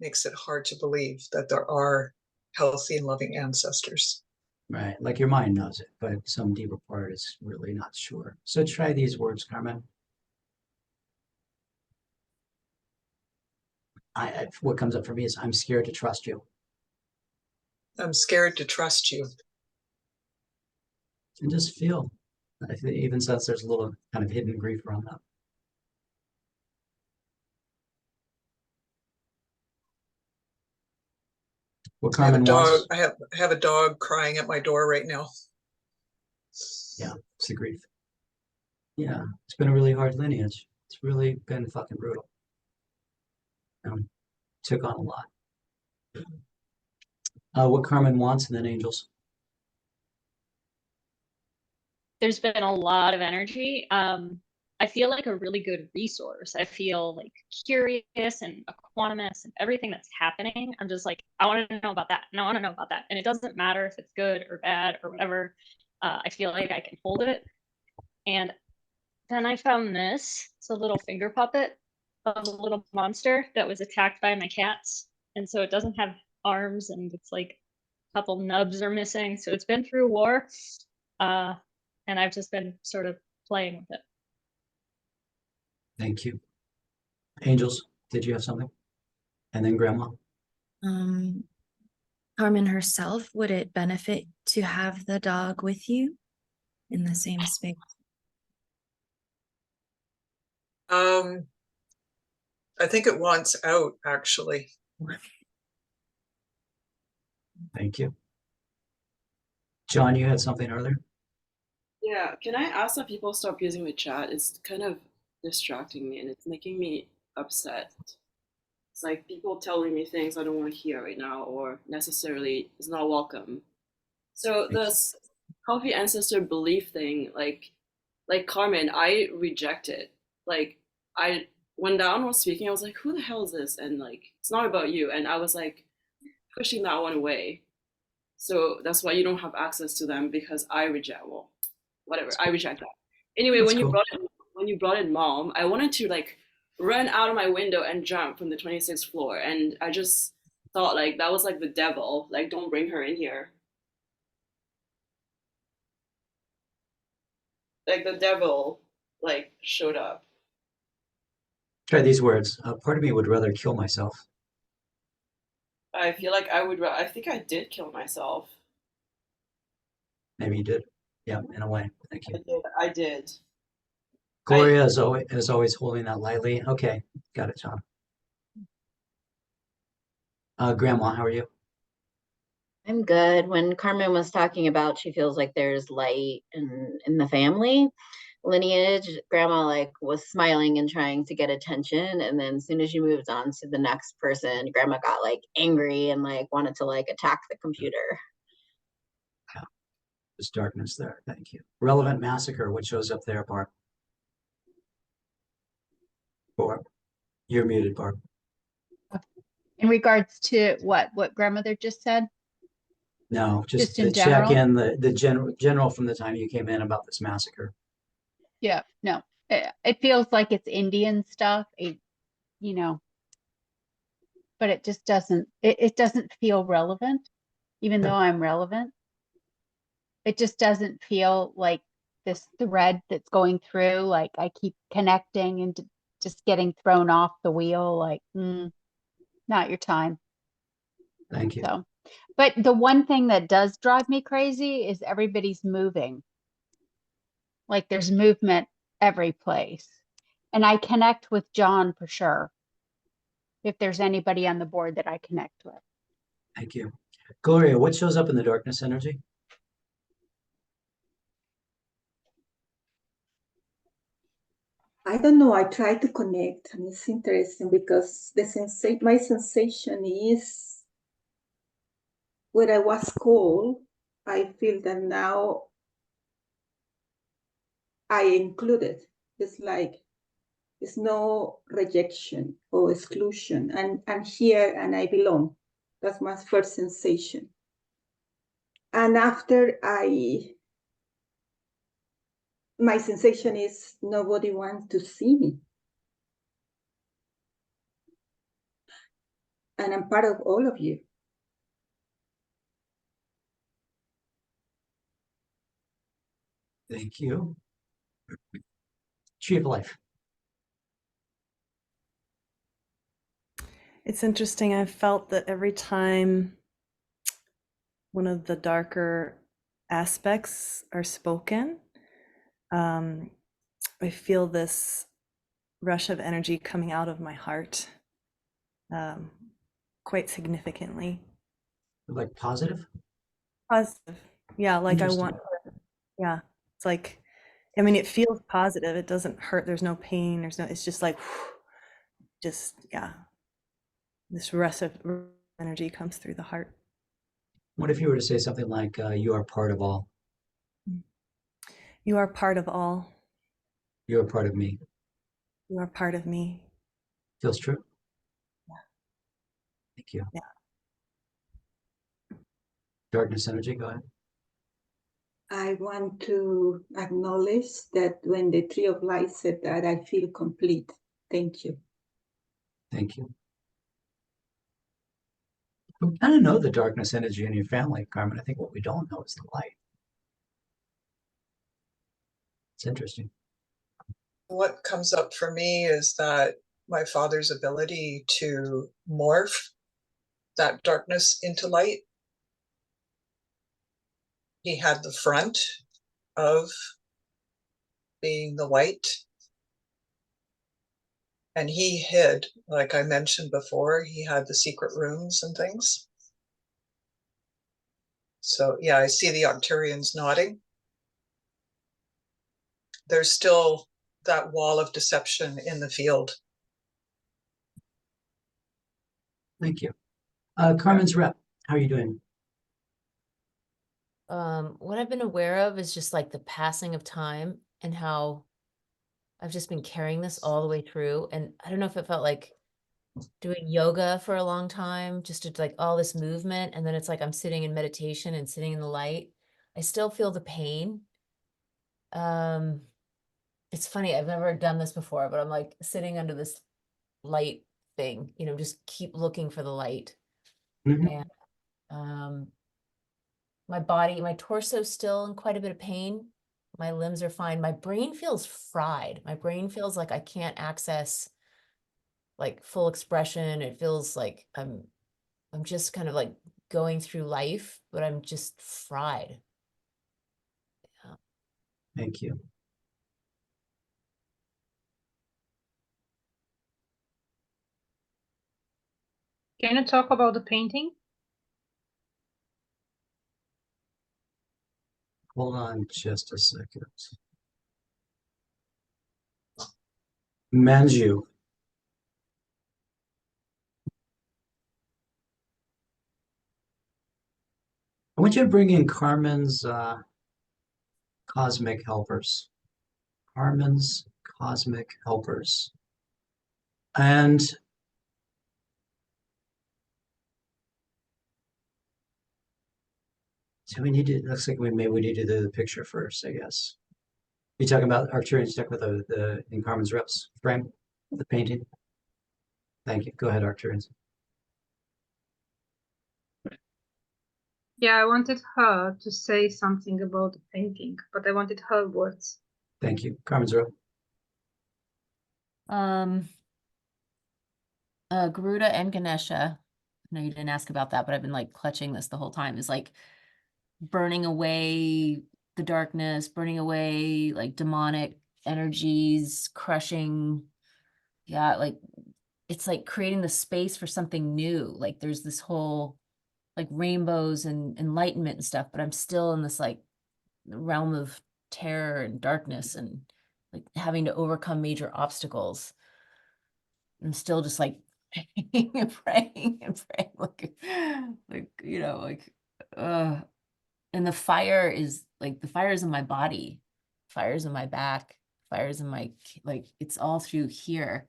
makes it hard to believe that there are healthy and loving ancestors. Right, like your mind knows it, but some deeper part is really not sure. So try these words, Carmen. What comes up for me is I'm scared to trust you. I'm scared to trust you. And just feel. I think even sense there's a little kind of hidden grief around that. What I have a Carmen dog. wants. I have a dog crying at my door right now. Yeah, it's the grief. Yeah, it's been a really hard lineage. It's really been fucking brutal. Took on a lot. What Carmen wants, and then angels. There's been a lot of energy. I feel like a really good resource. I feel like curious and equanimous and everything that's happening. I'm just like, I want to know about that. And I want to know about that. And it doesn't matter if it's good or bad or whatever. I feel like I can hold it. And then I found this. It's a little finger puppet of a little monster that was attacked by my cats. And so it doesn't have arms and it's like a couple nubs are missing. So it's been through war. And I've just been sort of playing with it. Thank you. Angels, did you have something? And then Grandma. Carmen herself, would it benefit to have the dog with you in the same space? I think it wants out, actually. Thank you. John, you had something earlier? Yeah, can I ask that people stop using the chat? It's kind of distracting me and it's making me upset. It's like people telling me things I don't want to hear right now or necessarily is not welcome. So this coffee ancestor belief thing, like Carmen, I reject it. Like when Dawn was speaking, I was like, who the hell is this? And like, it's not about you. And I was like pushing that one away. So that's why you don't have access to them because I reject, well, whatever, I reject that. Anyway, That's when cool. you brought in mom, I wanted to like run out of my window and jump from the 26th floor. And I just thought like that was like the devil, like don't bring her in here. Like the devil like showed up. Try these words. Part of me would rather kill myself. I feel like I think I did kill myself. Maybe you did. Yeah, in a way. Thank you. I did. Gloria is always holding that lightly. Okay, got it, John. Grandma, how are you? I'm good. When Carmen was talking about she feels like there's light in the family lineage, grandma like was smiling and trying to get attention. And then as soon as you moved on to the next person, grandma got like angry and like wanted to like attack the computer. Yeah, there's darkness there. Thank you. Relevant massacre. What shows up there, Barb? Barb, you're muted, Barb. In regards to what grandmother just said? No, just in the check general? in, the general from the time you came in about this massacre. Yeah, no. It feels like it's Indian stuff, you know, but it just doesn't, it doesn't feel relevant, even though I'm relevant. It just doesn't feel like this thread that's going through, like I keep connecting and just getting thrown off the wheel, like, not your time. Thank you. So, but the one thing that does drive me crazy is everybody's moving. Like there's movement every place. And I connect with John for sure. If there's anybody on the board that I connect with. Thank you. Gloria, what shows up in the darkness energy? I don't know. I try to connect, and it's interesting because my sensation is where I was called. I feel that now I included. It's like it's no rejection or exclusion, and I'm here and I belong. That's my first sensation. And after my sensation is nobody wants to see me. And I'm part of all of you. Thank you. Tree of life. It's interesting. I've felt that every time one of the darker aspects are spoken, I feel this rush of energy coming out of my heart quite significantly. Like positive? Positive. Yeah, like I want, yeah. It's like, I mean, it feels positive. It doesn't hurt. There's no pain. It's just like, just, yeah. This rush of energy comes through the heart. What if you were to say something like, you are part of all, You are part of all. you are part of me? You are part of me. Feels true. Yeah. Thank you. Yeah. Darkness energy, go ahead. I want to acknowledge that when the Tree of Light said that, I feel complete. Thank you. Thank you. We kind of know the darkness energy in your family, Carmen. I think what we don't know is the light. It's interesting. What comes up for me is that my father's ability to morph that darkness into light. He had the front of being the white, and he hid, like I mentioned before, he had the secret rooms and things. So yeah, I see the Octurians nodding. There's still that wall of deception in the field. Thank you. Carmen's rep, how are you doing? What I've been aware of is just like the passing of time and how I've just been carrying this all the way through. And I don't know if it felt like doing yoga for a long time, just to like all this movement. And then it's like I'm sitting in meditation and sitting in the light. I still feel the pain. It's funny, I've never done this before, but I'm like sitting under this light thing, just keep looking for the light. Mhm. And my body, my torso's still in quite a bit of pain. My limbs are fine. My brain feels fried. My brain feels like I can't access like full expression. It feels like I'm just kind of like going through life, but I'm just fried. Yeah. Thank you. Can you talk about the painting? Hold on just a second. Manju. I want you to bring in Carmen's cosmic helpers. Carmen's cosmic helpers. And so we need to, looks like we need to do the picture first, I guess. You talking about Arcturian stuck with the in Carmen's reps frame, the painting? Thank you. Go ahead, Arcturians. Yeah, I wanted her to say something about the painting, but I wanted her words. Thank you. Carmen's rep. Garuda and Ganesha, I know you didn't ask about that, but I've been like clutching this the whole time, is like burning away the darkness, burning away like demonic energies, crushing. Yeah, like it's like creating the space for something new. Like there's this whole like rainbows and enlightenment and stuff, but I'm still in this like realm of terror and darkness and like having to overcome major obstacles. I'm still just like praying and praying and praying, uh, and the fire is in my body, fire's in my back, fire's in my, like, it's all through here.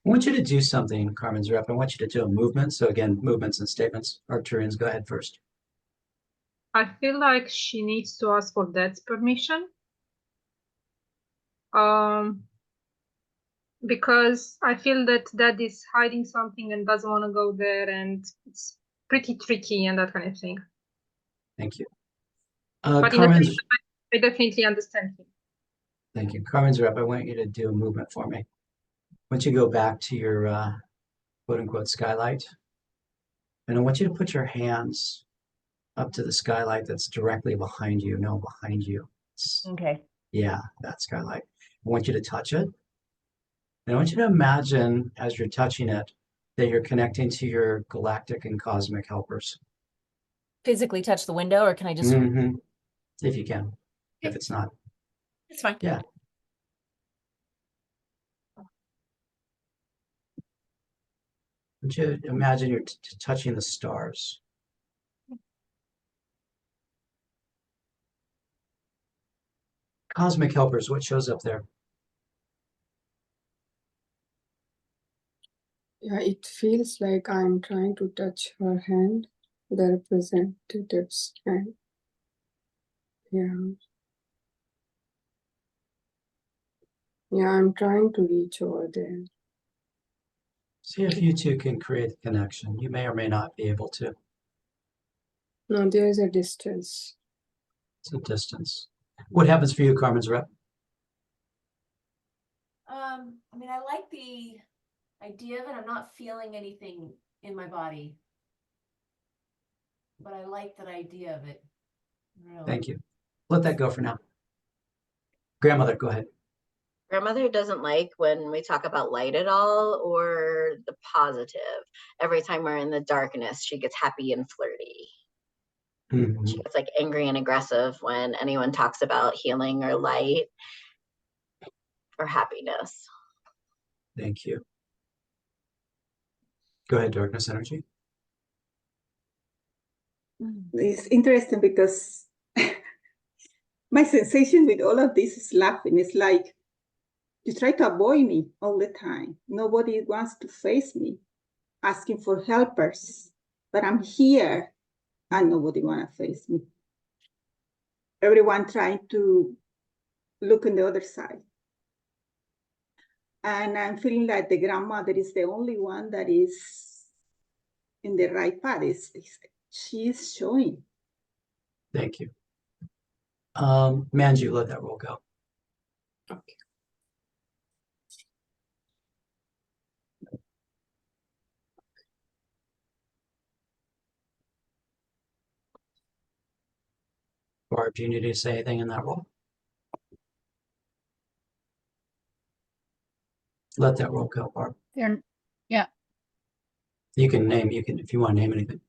I want you to do something, Carmen's rep. I want you to do a movement. So again, movements and statements. Arcturians, go ahead first. I feel like she needs to ask for Dad's permission. Because I feel that Dad is hiding something and doesn't want to go there, and it's pretty tricky and that kind of thing. Thank you. But Carmen's, I definitely understand him. thank you. Carmen's rep, I want you to do a movement for me. Once you go back to your quote unquote skylight, and I want you to put your hands up to the skylight that's directly behind you. No, behind you. Okay. Yeah, that skylight. I want you to touch it. And I want you to imagine as you're touching it that you're connecting to your galactic and cosmic helpers. Physically touch the window, or can I just? If you can. If it's not. It's fine. Yeah. Would you imagine you're touching the stars? Cosmic helpers, what shows up there? Yeah, it feels like I'm trying to touch her hand, the representative's hand. Yeah. Yeah, I'm trying to reach over there. See if you two can create a connection. You may or may not be able to. No, there's a distance. It's a distance. What happens for you, Carmen's rep? I mean, I like the idea of it. I'm not feeling anything in my body, but I like that idea of it. Really. Thank you. Let that go for now. Grandmother, go ahead. Grandmother doesn't like when we talk about light at all or the positive. Every time we're in the darkness, she gets happy and flirty. Mhm. She gets like angry and aggressive when anyone talks about healing or light or happiness. Thank you. Go ahead, darkness energy. It's interesting because my sensation with all of this is laughing. It's like you try to avoid me all the time. Nobody wants to face me, asking for helpers, but I'm here and nobody wants to face me. Everyone trying to look on the other side. And I'm feeling like the grandmother is the only one that is in the right path. She is showing. Thank you. Manju, let that roll go. Okay. Barb, do you need to say anything in that roll? Let that roll go, Barb. They're, yeah. You can name, if you want to name anything.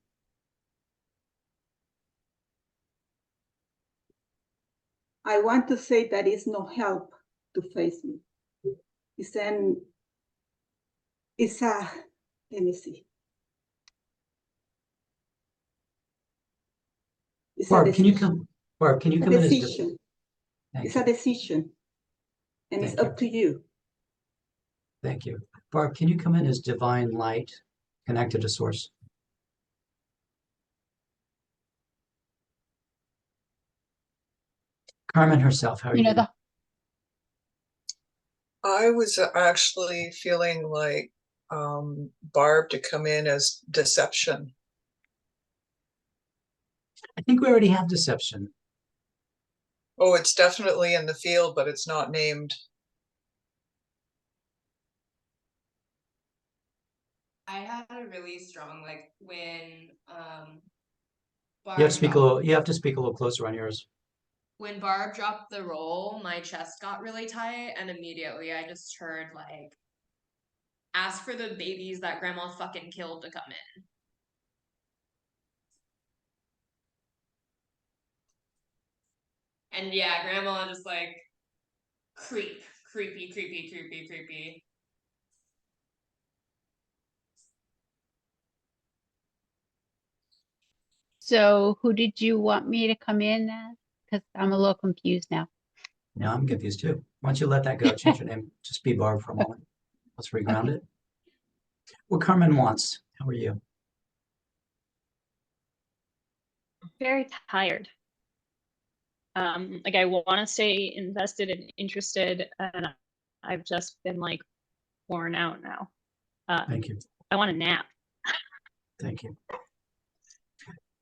I want to say that is no help to face me. Let me see. Barb, can you come? Barb, can you come in as decision? It's a decision, and it's up to you. Thank you. Barb, can you come in as divine light connected to source? Carmen herself, how are you doing? I was actually feeling like Barb to come in as deception. I think we already have deception. Oh, it's definitely in the field, but it's not named. I had a really strong like when You have to speak a little. You have to speak a little closer on yours. when Barb dropped the roll, my chest got really tight, and immediately I just heard like, "Ask for the babies that Grandma fucking killed to come in." And yeah, Grandma just like creepy, creepy. So who did you want me to come in as? Because I'm a little confused now. Now I'm confused too. Why don't you let that go? Change your name. Just be Barb for a moment. Let's reground it. What Carmen wants. How are you? Very tired. Like I want to stay invested and interested, and I've just been like worn out now. Thank you. I want a nap. Thank you.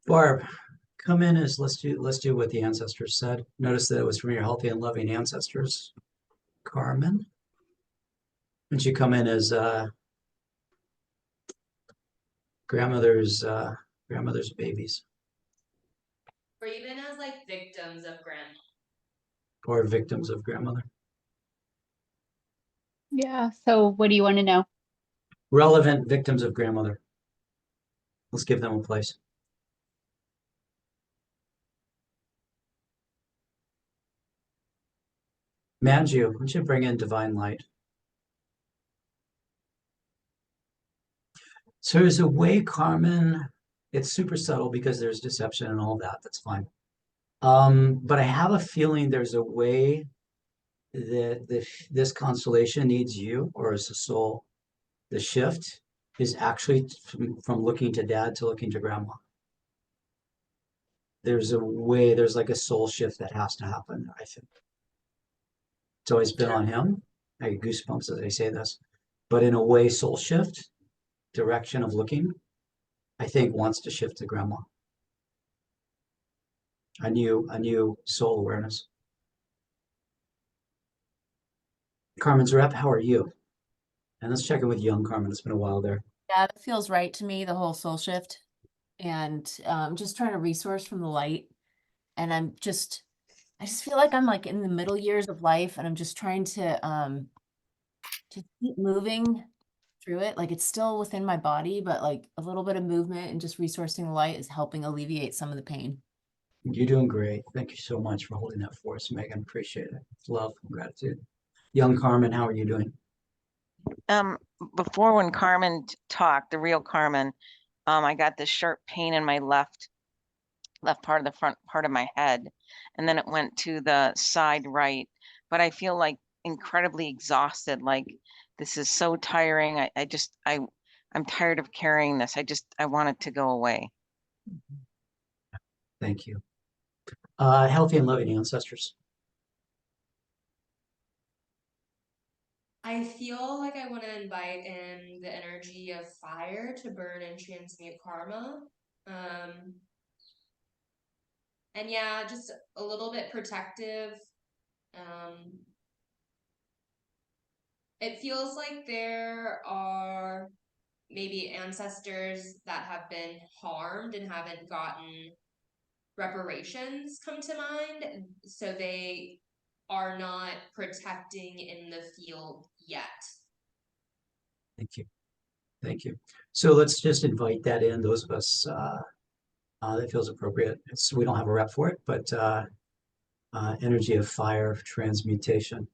Barb, come in as let's do what the ancestors said. Notice that it was from your healthy and loving ancestors. Carmen. And you come in as grandmother's babies. Or even as like victims of Grandma. Or victims of grandmother. Yeah. So what do you want to know? Relevant victims of grandmother. Let's give them a place. Manju, why don't you bring in divine light? So there's a way, Carmen, it's super subtle because there's deception and all that. That's fine. But I have a feeling there's a way this constellation needs you, or as a soul, the shift is actually from looking to dad to looking to grandma. There's like a soul shift that has to happen, I think. It's always been on him. I get goosebumps as I say this. But in a way, soul shift, direction of looking, I think wants to shift to grandma. A new soul awareness. Carmen's rep, how are you? And let's check in with young Carmen. It's been a while there. Yeah, that feels right to me, the whole soul shift. And just trying to resource from the light. And I just feel like I'm like in the middle years of life and I'm just trying to keep moving through it. Like it's still within my body, but like a little bit of movement and just resourcing the light is helping alleviate some of the pain. You're doing great. Thank you so much for holding that for us, Megan. Appreciate it. Love and gratitude. Young Carmen, how are you doing? Before when Carmen talked, the real Carmen, I got this sharp pain in my left part of the front part of my head, and then it went to the side right. But I feel like incredibly exhausted. Like this is so tiring. I'm tired of carrying this. I want it to go away. Thank you. Healthy and loving ancestors. I feel like I want to invite in the energy of fire to burn and transmute karma. And yeah, just a little bit protective. It feels like there are maybe ancestors that have been harmed and haven't gotten reparations come to mind. So they are not protecting in the field yet. Thank you. Thank you. So let's just invite that in. Those of us that feels appropriate. We don't have a rep for it, but energy of fire transmutation.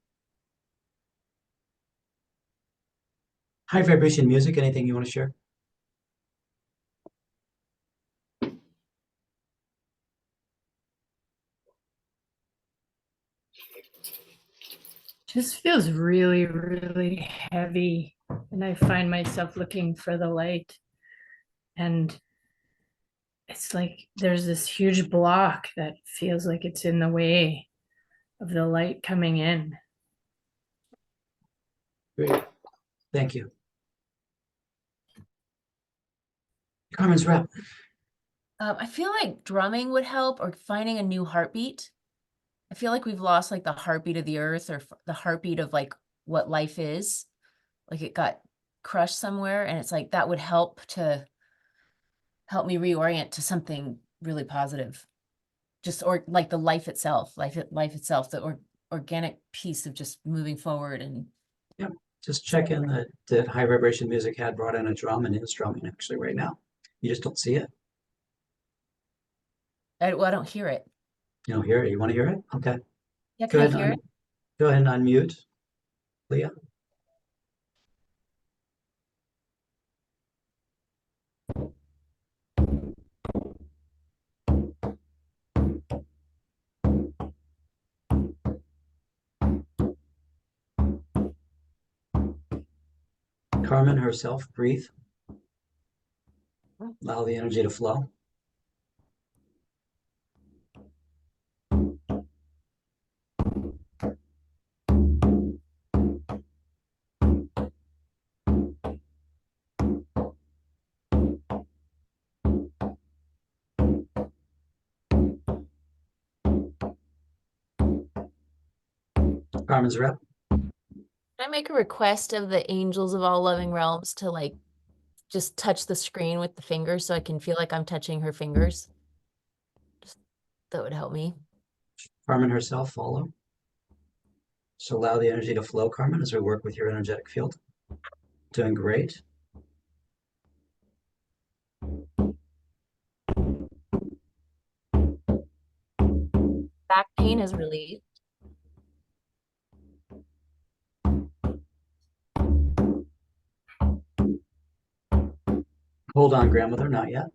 High vibration music. Anything you want to share? Just feels really, really heavy. And I find myself looking for the light. And it's like there's this huge block that feels like it's in the way of the light coming in. Great. Thank you. Carmen's rep. I feel like drumming would help, or finding a new heartbeat. I feel like we've lost like the heartbeat of the earth, or the heartbeat of like what life is. Like it got crushed somewhere, and it's like that would help me reorient to something really positive. Just or like the life itself, life itself, the organic piece of just moving forward. And Yeah, just check in that high vibration music had brought in a drum and is drumming actually right now. You just don't see it. I don't hear it. You don't hear it. You want to hear it? Okay. Yeah, Go can I ahead. hear it? Go ahead and unmute, Leah. Carmen herself, breathe. Allow the energy to flow. Carmen's rep. Can I make a request of the angels of all loving realms to like just touch the screen with the fingers so I can feel like I'm touching her fingers? Just, that would help me. Carmen herself, follow. Just allow the energy to flow, Carmen, as we work with your energetic field. Doing great. Back pain is relieved. Hold on, grandmother, not yet.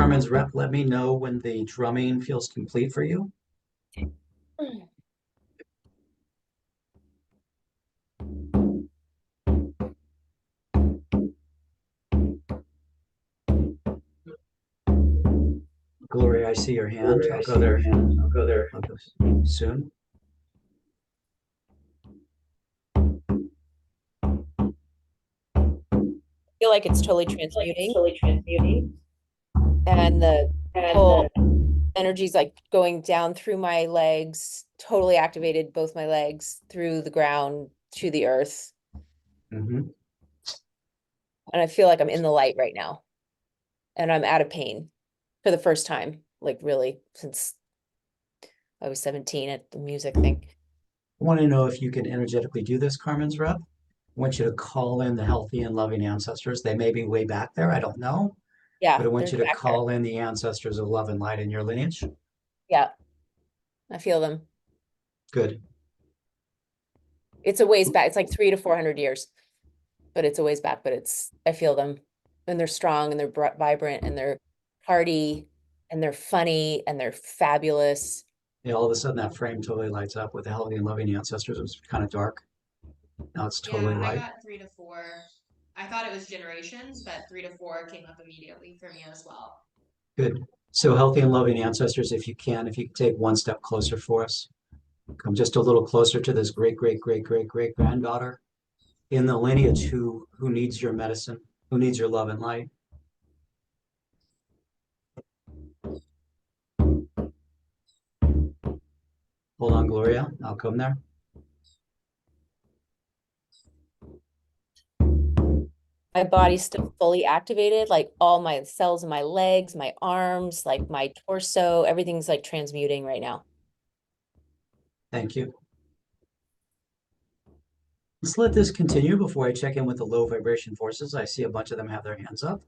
Carmen's rep, let me know when the drumming feels complete for you. Gloria, I see your hand. I'll go there. I'll go there. I'll go soon. Feel like it's totally transmuting. And the whole energy's like going down through my legs, totally activated both my legs through the ground to the earth. Mhm. And I feel like I'm in the light right now. And I'm out of pain for the first time, like really since I was 17 at the music thing. I want to know if you can energetically do this, Carmen's rep. I want you to call in the healthy and loving ancestors. They may be way back there. I don't know. Yeah, But I want they're you to back there. call in the ancestors of love and light in your lineage. Yeah, I feel them. Good. It's a ways back. It's like 300 to 400 years, but it's a ways back. But I feel them, and they're strong, and they're vibrant, and they're hearty, and they're funny, and they're fabulous. Yeah, all of a sudden that frame totally lights up with the healthy and loving ancestors. It was kind of dark. Now it's totally Yeah, I light. got 3 to 4. I thought it was generations, but 3 to 4 came up immediately for me as well. Good. So healthy and loving ancestors, if you can take one step closer for us. Come just a little closer to this great, great, great, great, great granddaughter in the lineage who needs your medicine, who needs your love and light. Hold on, Gloria. I'll come there. My body's still fully activated, like all my cells in my legs, my arms, like my torso, everything's like transmuting right now. Thank you. Let's let this continue before I check in with the low vibration forces. I see a bunch of them have their hands up,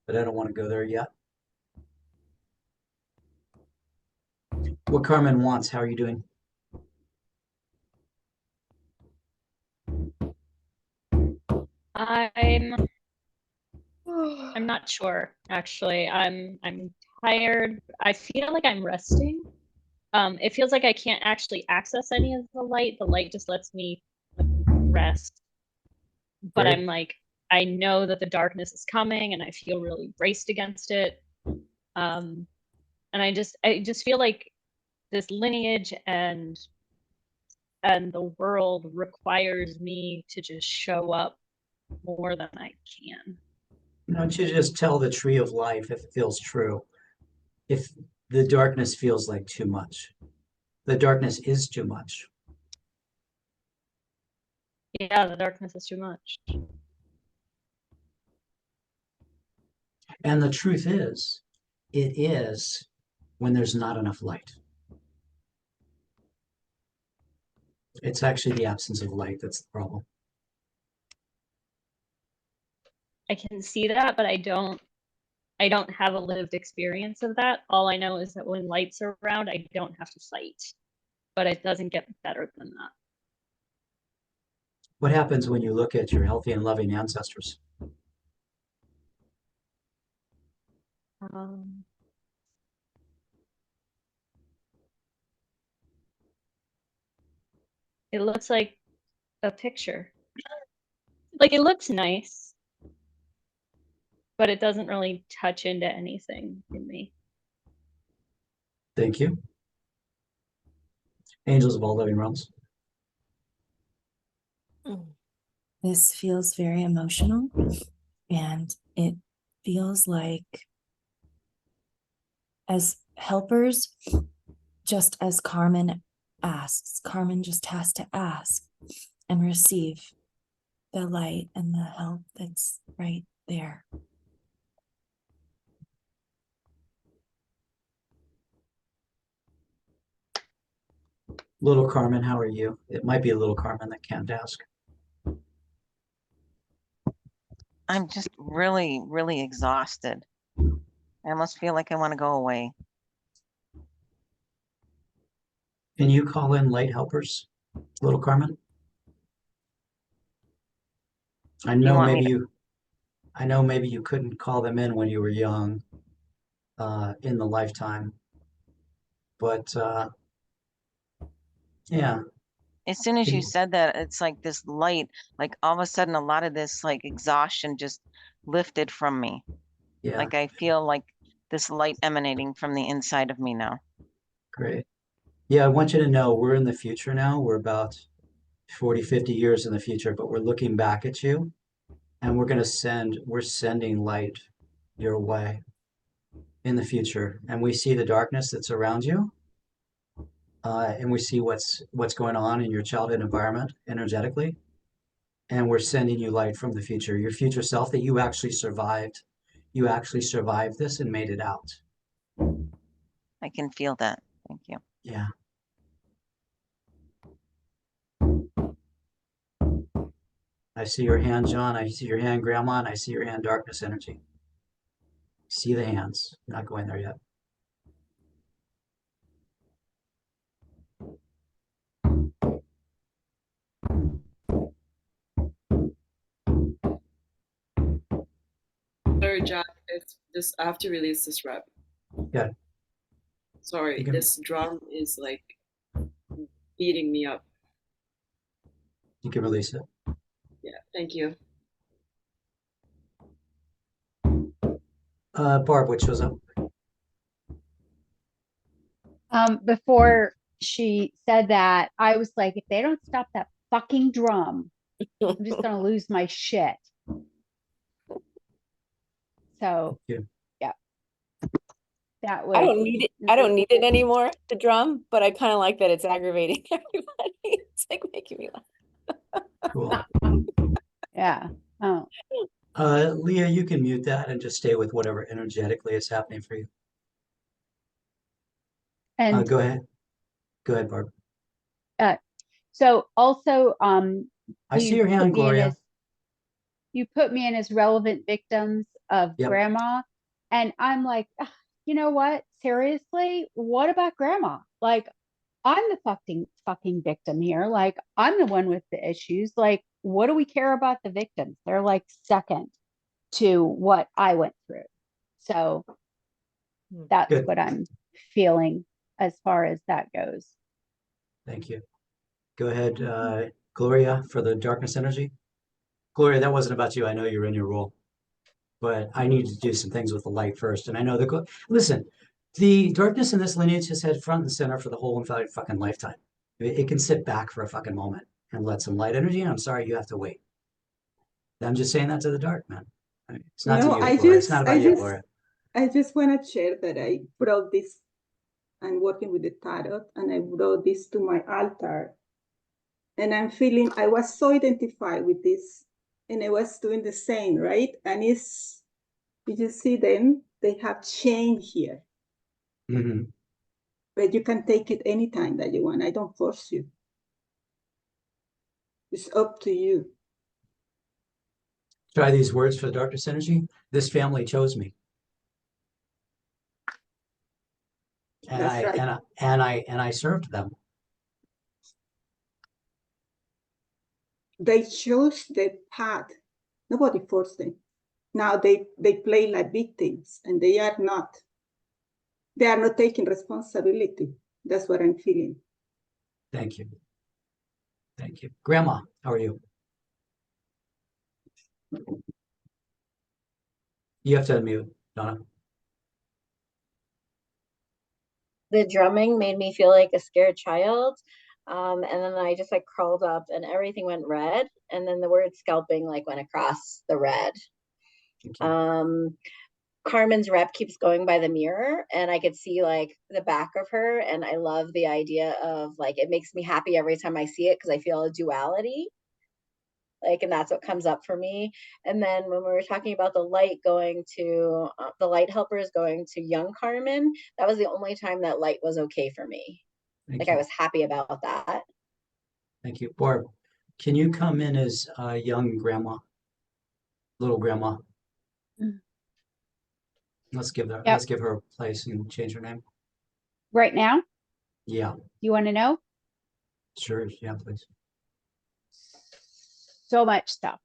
but I don't want to go there yet. What Carmen wants, how are you doing? I'm not sure, actually. I'm tired. I feel like I'm resting. It feels like I can't actually access any of the light. The light just lets me rest. But Great. I'm like, I know that the darkness is coming and I feel really braced against it. And I just feel like this lineage and the world requires me to just show up more than I can. Why don't you just tell the tree of life if it feels true? If the darkness feels like too much, the darkness is too much. Yeah, the darkness is too much. And the truth is, it is when there's not enough light. It's actually the absence of light that's the problem. I can see that, but I don't have a lived experience of that. All I know is that when lights are around, I don't have to fight. But it doesn't get better than that. What happens when you look at your healthy and loving ancestors? It looks like a picture. Like it looks nice, but it doesn't really touch into anything in me. Thank you. Angels of all living realms. This feels very emotional, and it feels like as helpers, just as Carmen asks, Carmen just has to ask and receive the light and the help that's right there. Little Carmen, how are you? It might be a little Carmen that can't ask. I'm just really, really exhausted. I almost feel like I want to go away. Can you call in light helpers, little Carmen? I know maybe you couldn't call them in when you were young. in the lifetime. But yeah, As soon as Can you you- said that, it's like this light, like all of a sudden a lot of this like exhaustion just lifted from me. yeah, Like I feel like this light emanating from the inside of me now. great. Yeah, I want you to know we're in the future now. We're about 40, 50 years in the future, but we're looking back at you and we're sending light your way in the future. And we see the darkness that's around you. And we see what's going on in your childhood environment energetically. And we're sending you light from the future, your future self that you actually survived. You actually survived this and made it out. I can feel that. Thank you. Yeah. I see your hand, John. I see your hand, Grandma, and I see your hand, darkness energy. See the hands. Not going there yet. Sorry, Jack. It's this. I have to release this rep. Yeah. Sorry, this drum is like beating me up. You can release it. Yeah, thank you. Barb, what shows up? Before she said that, I was like, if they don't stop that fucking drum, I'm just gonna lose my shit. So Yeah. That I was don't need it. I don't need it anymore, the drum, but I kind of like that it's aggravating everybody. It's like making me laugh. Cool. yeah. Oh, Leah, you can mute that and just stay with whatever energetically is happening for you. and Go ahead. Go ahead, Barb. so also, I see you your put hand, me in Gloria. as you put me in as relevant victims of Yep. grandma, and I'm like, "Ugh, you know what? Seriously, what about grandma? Like, I'm the fucking victim here. Like, I'm the one with the issues. Like, what do we care about the victims? They're like second to what I went through. So that's Good. what I'm feeling as far as that goes. Thank you. Go ahead, Gloria, for the darkness energy. Gloria, that wasn't about you. I know you're in your role, but I need to do some things with the light first. And I know listen, the darkness in this lineage has had front and center for the whole entire fucking lifetime. It can sit back for a fucking moment and let some light energy. And I'm sorry you have to wait. I'm just saying that to the dark, man. It's not to No, you, Gloria. It's not about you, Gloria. I just want to share that I brought this. I'm working with the tarot, and I brought this to my altar. And I'm feeling I was so identified with this, and I was doing the same, right? And it's, you see them, they have change here. Mm-hmm. But you can take it anytime that you want. I don't force you. It's up to you. Try these words for the darkness energy. This family chose me. And That's right. and I served them. They chose the path. Nobody forced them. Now they play like victims, and they are not. They are not taking responsibility. That's what I'm feeling. Thank you. Thank you. Grandma, how are you? You have to unmute, Donna. The drumming made me feel like a scared child. And then I just like crawled up and everything went red. And then the word scalping like went across the red. Carmen's rep keeps going by the mirror and I could see like the back of her. And I love the idea of like, it makes me happy every time I see it because I feel a duality. Like, and that's what comes up for me. And then when we were talking about the light going to the light helpers going to young Carmen, that was the only time that light was okay for me. Thank Like you. I was happy about that. Thank you. Barb, can you come in as young grandma, little grandma? Let's give her a place and change her name. Right now, Yeah, you want to know? sure. Yeah, please. So much stuff.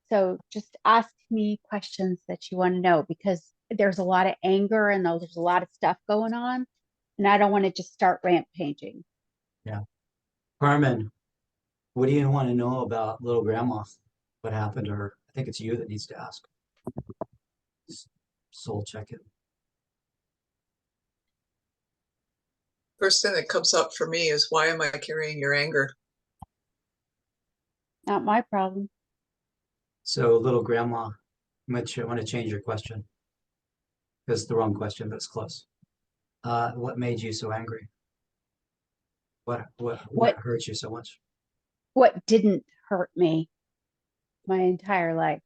So just ask me questions that you want to know because there's a lot of anger and there's a lot of stuff going on. And I don't want to just start rampaging. Yeah. Carmen, what do you want to know about little grandma? What happened to her? I think it's you that needs to ask. Soul check-in. First thing that comes up for me is, why am I carrying your anger? Not my problem. So little grandma, I want to change your question. Because it's the wrong question, but it's close. What made you so angry? What hurt you so much? What didn't hurt me my entire life?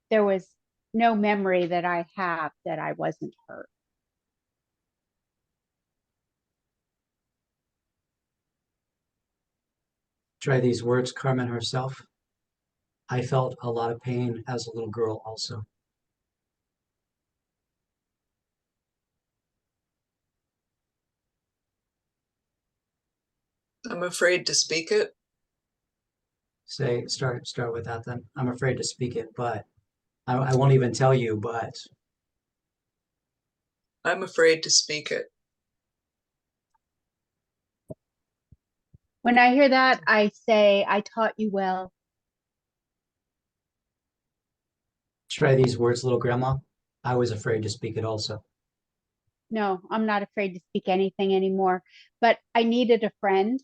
There was no memory that I have that I wasn't hurt. Try these words, Carmen herself. I felt a lot of pain as a little girl also. I'm afraid to speak it. Start with that then. I'm afraid to speak it, but I won't even tell you, but I'm afraid to speak it. When I hear that, I say, I taught you well. try these words, little grandma. I was afraid to speak it also. No, I'm not afraid to speak anything anymore, but I needed a friend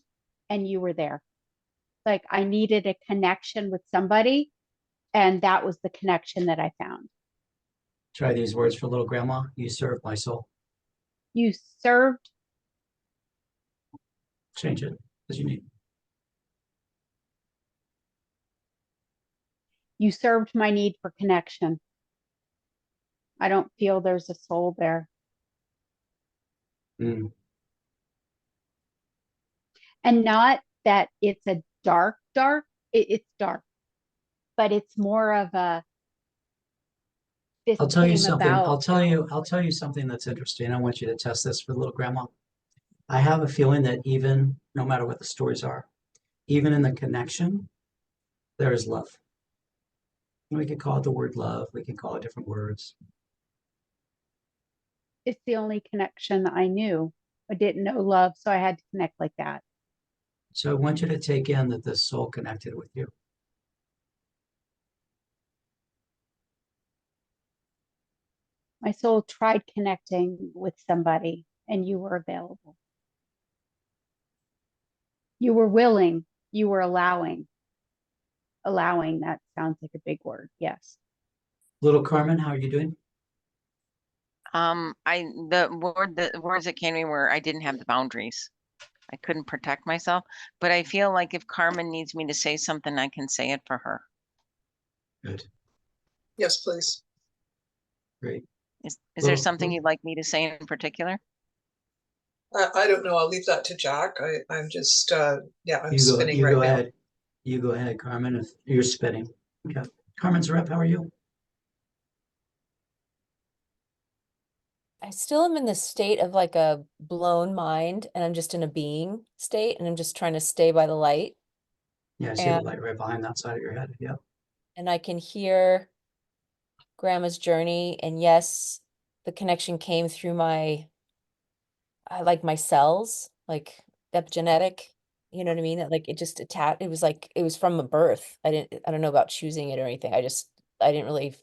and you were there. Like I needed a connection with somebody, and that was the connection that I found. Try these words for little grandma. You served my soul. You served. Change it as you need. You served my need for connection. I don't feel there's a soul there. Mm. And not that it's a dark, it's dark, but it's more of a, this I'll tell you came something. about. I'll tell you something that's interesting. I want you to test this for little grandma. I have a feeling that even no matter what the stories are, even in the connection, there is love. We could call it the word love. We can call it different words. It's the only connection that I knew. I didn't know love, so I had to connect like that. So I want you to take in that this soul connected with you. My soul tried connecting with somebody, and you were available. You were willing, you were allowing. Allowing, that sounds like a big word. Yes. Little Carmen, how are you doing? The words that came to me were, I didn't have the boundaries. I couldn't protect myself, but I feel like if Carmen needs me to say something, I can say it for her. Good. Yes, please. Great. Is there something you'd like me to say in particular? I don't know. I'll leave that to Jack. I'm just, yeah, I'm spinning you right go now. ahead. You go ahead, Carmen. If you're spinning. Okay. Carmen's rep, how are you? I still am in this state of like a blown mind, and I'm just in a being state, and I'm just trying to stay by the light. Yeah, I see the light right behind that side of your head. Yeah. And I can hear grandma's journey, and yes, the connection came through my like my cells, like epigenetic, you know what I mean? Like it just attached, it was like it was from a birth. I don't know about choosing it or anything. I didn't really,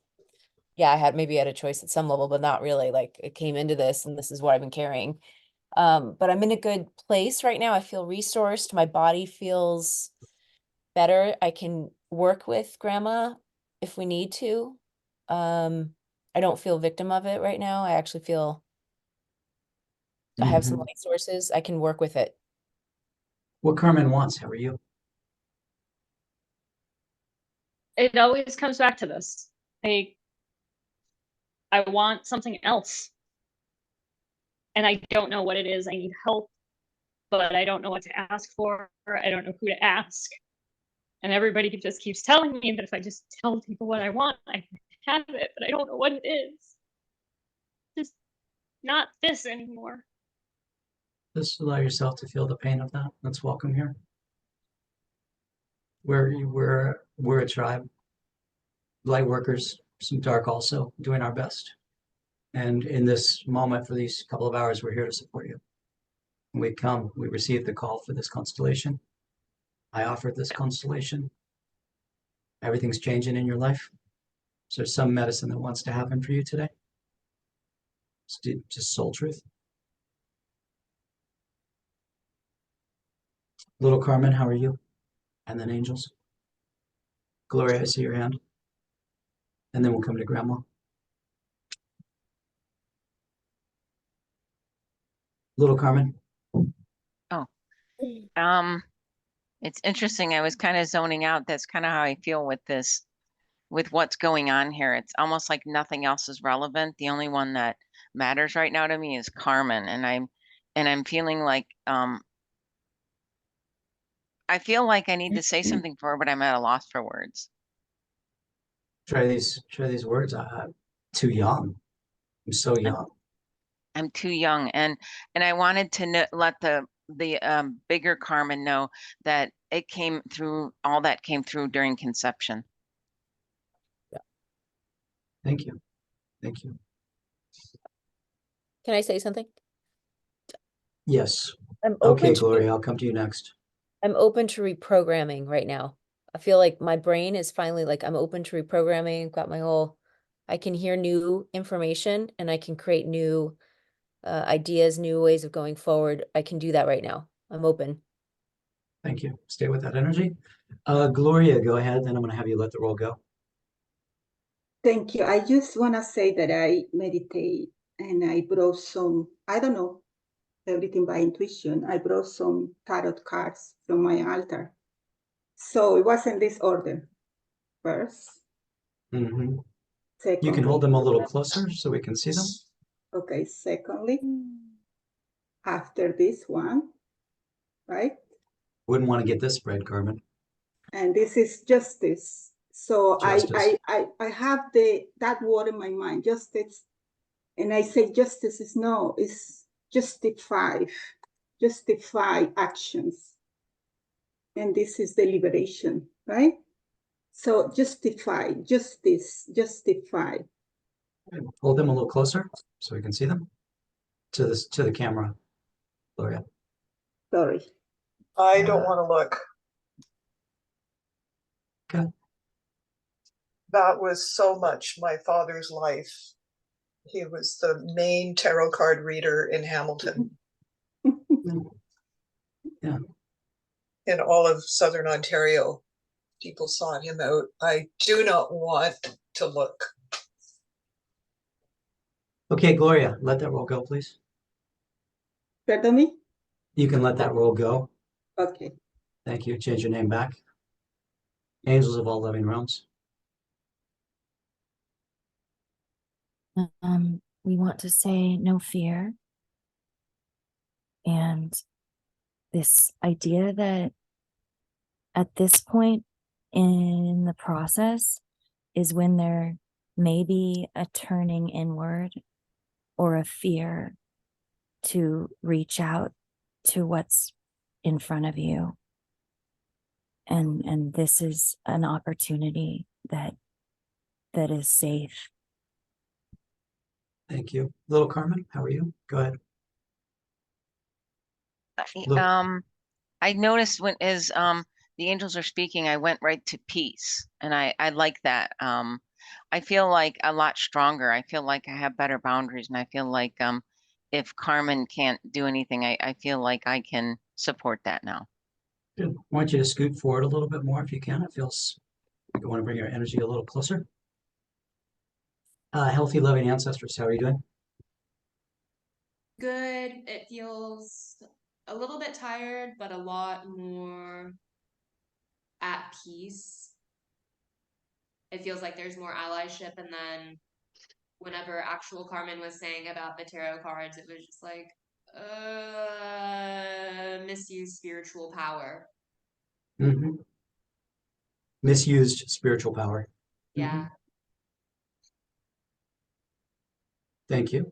yeah, I had a choice at some level, but not really. Like it came into this, and this is what I've been carrying. But I'm in a good place right now. I feel resourced. My body feels better. I can work with grandma if we need to. I don't feel victim of it right now. I actually feel I have some light sources. I can work with it. What Carmen wants, how are you? It always comes back to this. I want something else. And I don't know what it is. I need help, but I don't know what to ask for. I don't know who to ask. And everybody just keeps telling me that if I just tell people what I want, I can have it, but I don't know what it is. Just not this anymore. Just allow yourself to feel the pain of that. Let's welcome here. We're a tribe. Light workers some dark also, doing our best. And in this moment, for these couple of hours, we're here to support you. When we come, we receive the call for this constellation. I offered this constellation. Everything's changing in your life. Is there some medicine that wants to happen for you today? Just soul truth. Little Carmen, how are you? And then angels. Gloria, I see your hand. And then we'll come to Grandma. Little Carmen. Oh, it's interesting. I was kind of zoning out. That's kind of how I feel with this, with what's going on here. It's almost like nothing else is relevant. The only one that matters right now to me is Carmen, and I'm feeling like I feel like I need to say something for her, but I'm at a loss for words. Try these words. I'm too young. I'm so young. I'm too young, and I wanted to let the bigger Carmen know that it came through, all that came through during conception. Thank you. Thank you. Can I say something? Yes. I'm Okay, open to Gloria, I'll come to you next. I'm open to reprogramming right now. I feel like my brain is finally like I'm open to reprogramming. I've got my whole, I can hear new information and I can create new ideas, new ways of going forward. I can do that right now. I'm open. Thank you. Stay with that energy. Gloria, go ahead. Then I'm going to have you let the roll go. Thank you. I just want to say that I meditate and I brought some, I don't know, everything by intuition. I brought some tarot cards from my altar. So it was in this order. First, Mm-hmm. secondly. You can hold them a little closer so we can see them. Okay, secondly, after this one, right? Wouldn't want to get this spread, Carmen. And this is justice. So Justice. I have that word in my mind, justice. And I say justice is no, it's justify actions. And this is the liberation, right? So justify, justice, justify. Hold them a little closer so we can see them. To the camera, Gloria. Sorry. I don't want to look. Okay. That was so much my father's life. He was the main tarot card reader in Hamilton. Yeah. In all of Southern Ontario, people sought him out. I do not want to look. Okay, Gloria, let that roll go, please. Pardon me? You can let that roll go. Okay. Thank you. Change your name back. Angels of all living realms. We want to say no fear. And this idea that at this point in the process is when there may be a turning inward or a fear to reach out to what's in front of you. And this is an opportunity that is safe. Thank you. Little Carmen, how are you? Go ahead. Look. I noticed when the angels are speaking, I went right to peace, and I like that. I feel like a lot stronger. I feel like I have better boundaries, and I feel like if Carmen can't do anything, I feel like I can support that now. Good. I want you to scoot forward a little bit more if you can. It feels like you want to bring your energy a little closer. Healthy, loving ancestors, how are you doing? Good. It feels a little bit tired, but a lot more at peace. It feels like there's more allyship, and then whenever actual Carmen was saying about the tarot cards, it was just like, misuse spiritual power. Mm-hmm. Misused spiritual power. Yeah. Mm-hmm. Thank you.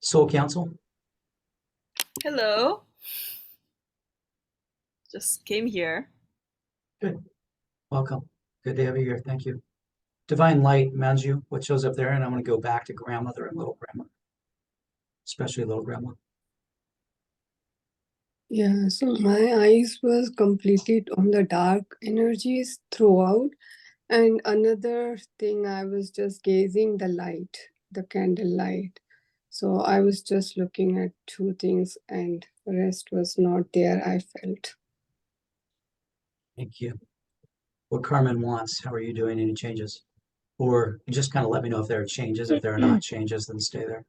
Soul Council. Hello. Just came here. Good. Welcome. Good to have you here. Thank you. Divine light, Manju, what shows up there? And I'm going to go back to grandmother and little grandma, especially little grandma. Yeah, so my eyes was completely on the dark energies throughout. And another thing, I was just gazing the light, the candle light. So I was just looking at two things and the rest was not there, I felt. Thank you. What Carmen wants, how are you doing? Any changes? Or just kind of let me know if there are changes. If there are not changes, then stay there.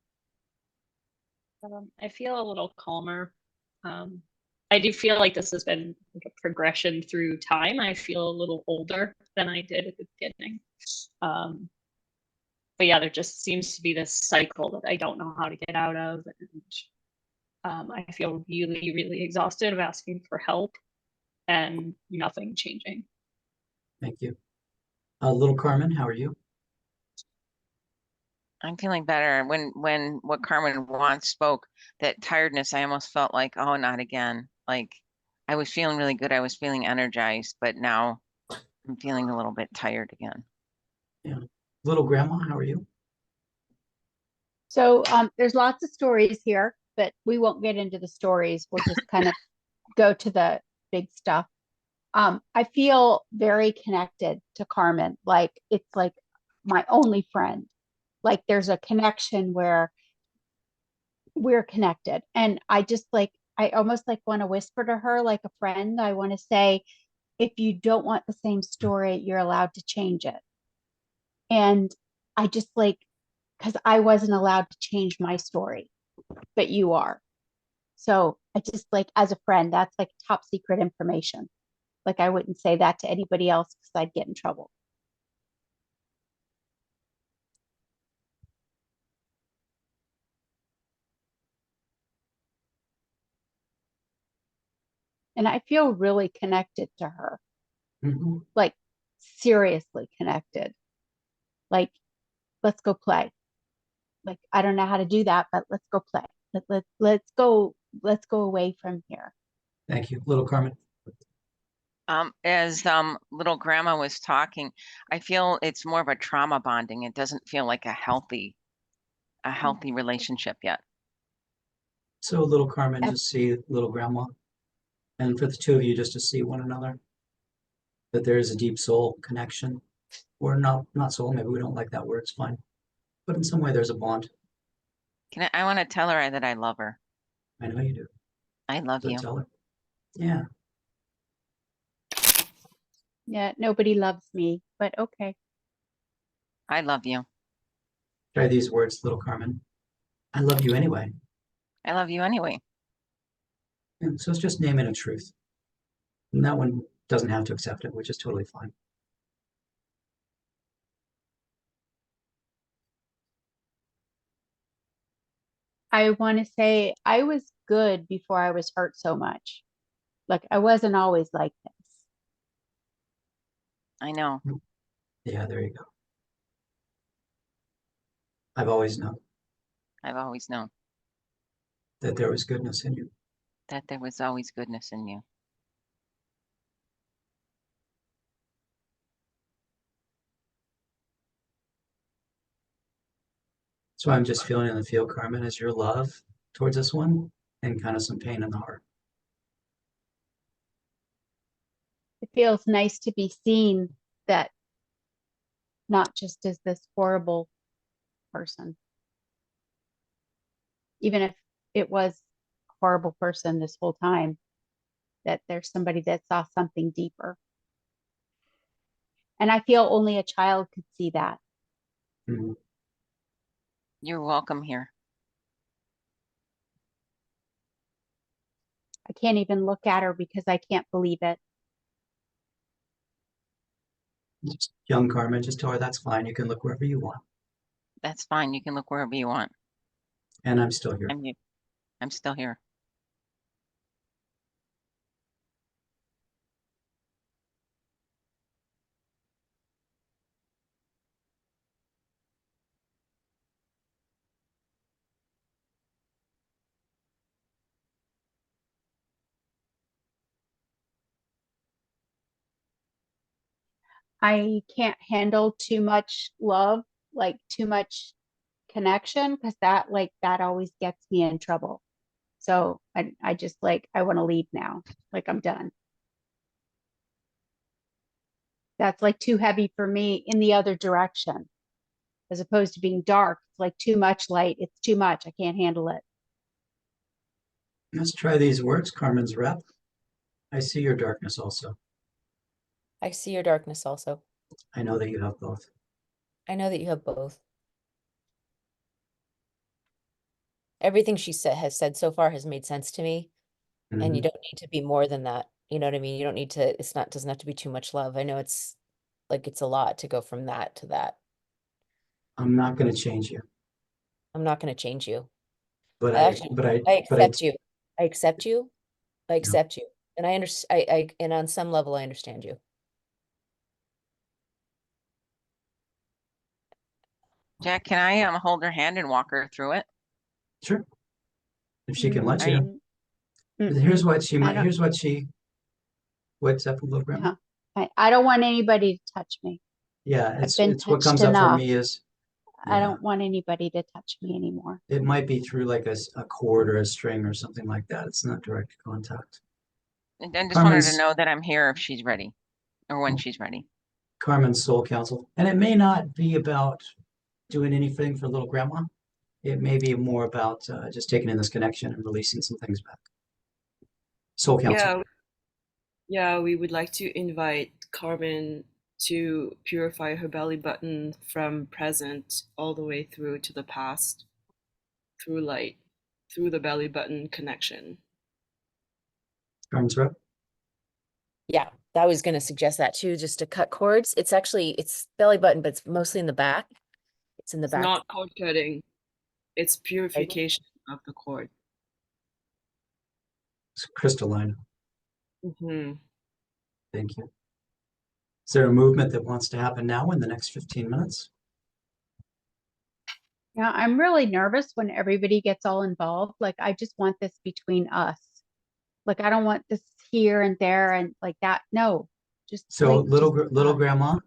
I feel a little calmer. I do feel like this has been like a progression through time. I feel a little older than I did at the beginning. But yeah, there just seems to be this cycle that I don't know how to get out of. And I feel really, really exhausted of asking for help and nothing changing. Thank you. Little Carmen, how are you? I'm feeling better. When what Carmen once spoke, that tiredness, I almost felt like, oh, not again. Like I was feeling really good. I was feeling energized, but now I'm feeling a little bit tired again. Yeah. Little grandma, how are you? So there's lots of stories here, but we won't get into the stories. We'll just kind of go to the big stuff. I feel very connected to Carmen. Like it's like my only friend. Like there's a connection where we're connected. And I just like, I almost like want to whisper to her like a friend. I want to say, if you don't want the same story, you're allowed to change it. And I just like, because I wasn't allowed to change my story, but you are. So I just like, as a friend, that's like top secret information. Like I wouldn't say that to anybody else because I'd get in trouble. And I feel really connected to her, Mhm. like seriously connected. Like, let's go play. Like, I don't know how to do that, but let's go play. Let's go away from here. Thank you. Little Carmen. As little grandma was talking, I feel it's more of a trauma bonding. It doesn't feel like a healthy relationship yet. So little Carmen, just see little grandma. And for the two of you, just to see one another. That there is a deep soul connection. Or not soul, maybe we don't like that word, it's fine. But in some way there's a bond. I want to tell her that I love her. I know you do. I love So you. tell her. Yeah. Yeah, nobody loves me, but okay. I love you. Try these words, little Carmen. I love you anyway. I love you anyway. And so it's just naming a truth. And that one doesn't have to accept it, which is totally fine. I want to say I was good before I was hurt so much. Like I wasn't always like this. I know. Yeah, there you go. I've always known I've always known that there was goodness in you. that there was always goodness in you. So I'm just feeling in the field, Carmen, as your love towards this one and kind of some pain in the heart. It feels nice to be seen that not just as this horrible person, even if it was a horrible person this whole time, that there's somebody that saw something deeper. And I feel only a child could see that. Mhm. You're welcome here. I can't even look at her because I can't believe it. Just young Carmen, just tell her that's fine. You can look wherever you want. That's fine. You can look wherever you want. And I'm still here. I'm still here. I can't handle too much love, like too much connection, because that always gets me in trouble. So I just I want to leave now. Like I'm done. That's like too heavy for me in the other direction, as opposed to being dark. It's like too much light. It's too much. I can't handle it. Let's try these words, Carmen's rep. I see your darkness also. I see your darkness also. I know that you have both. I know that you have both. Everything she has said so far has made sense to me. And you Mhm. don't need to be more than that. You know what I mean? You don't need to, doesn't have to be too much love. I know it's a lot to go from that to that. I'm not going to change you, I'm not going to change you. but I actually, I accept you. I accept you. I accept you. And I understand, and on some level, I understand you. Jack, can I hold her hand and walk her through it? sure, if she can let Are you. you? Here's what she I might. don't- Here's what she. What's up, little grandma? I don't want anybody to touch me. Yeah, I've been it's what touched comes up for enough. me is I yeah, don't want anybody to touch me anymore. it might be through like a cord or a string or something like that. It's not direct contact. And I just want her to Carmen's know that I'm here if she's ready or when she's ready. Carmen's soul counsel, and it may not be about doing anything for little grandma. It may be more about just taking in this connection and releasing some things back. Soul counsel. Yeah, yeah, we would like to invite Carmen to purify her belly button from present all the way through to the past, through light, through the belly button connection. Carmen's rep. Yeah, I was going to suggest that too, just to cut cords. It's belly button, but it's mostly in the back. It's in the It's back. not cord cutting, it's purification of the cord. It's crystalline. Mm-hmm. Thank you. Is there a movement that wants to happen now in the next 15 minutes? Yeah, I'm really nervous when everybody gets all involved. Like, I just want this between us. Like, I don't want this here and there and like that. No, just So like little us. grandma,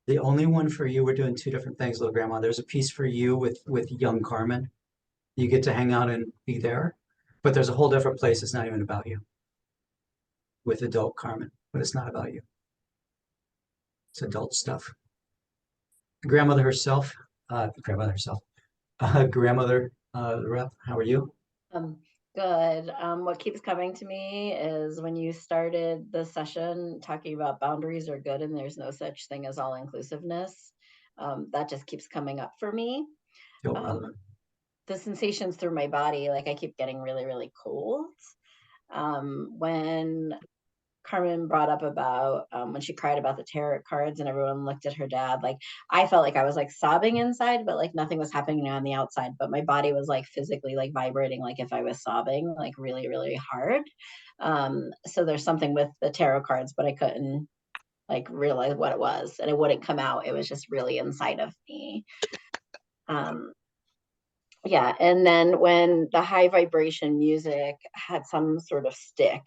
the only one for you, we're doing two different things, little grandma. There's a piece for you with young Carmen. You get to hang out and be there, but there's a whole different place. It's not even about you with adult Carmen, but it's not about you. It's adult stuff. Grandmother herself, grandmother rep, how are you? Good. What keeps coming to me is when you started the session talking about boundaries are good and there's no such thing as all inclusiveness. That just keeps coming up for me. Feel relevant. The sensations through my body, like I keep getting really, really cold. When Carmen brought up about when she cried about the tarot cards and everyone looked at her dad, like I felt like I was like sobbing inside, but like nothing was happening on the outside, but my body was like physically like vibrating, like if I was sobbing like really, really hard. So there's something with the tarot cards, but I couldn't like realize what it was and it wouldn't come out. It was just really inside of me. Yeah, and then when the high vibration music had some sort of stick,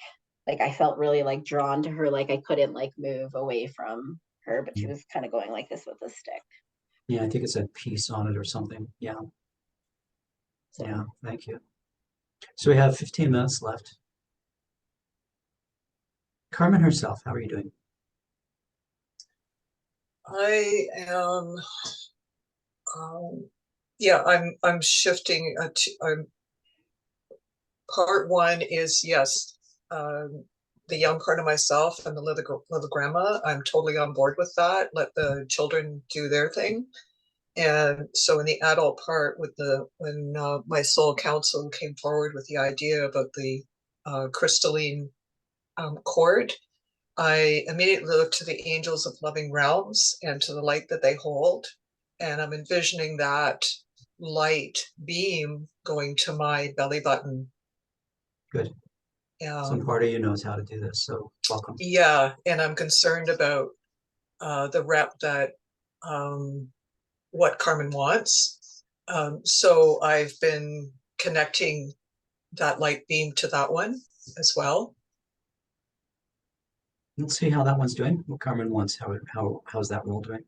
like I felt really like drawn to her, like I couldn't like move away from her, but she was kind of going like this with the stick. Yeah, I think it said peace on it or something. Yeah. So. Yeah, thank you. So we have 15 minutes left. Carmen herself, how are you doing? I am yeah, I'm shifting I'm part one is yes, the young part of myself and the little grandma. I'm totally on board with that. Let the children do their thing. And so in the adult part, with when my soul counsel came forward with the idea about the crystalline cord, I immediately looked to the angels of loving realms and to the light that they hold. And I'm envisioning that light beam going to my belly button. Good. Some part of you knows how to do this, so welcome. Yeah, and I'm concerned about the rep that what Carmen wants. So I've been connecting that light beam to that one as well. Let's see how that one's doing. What Carmen wants. How's that roll doing?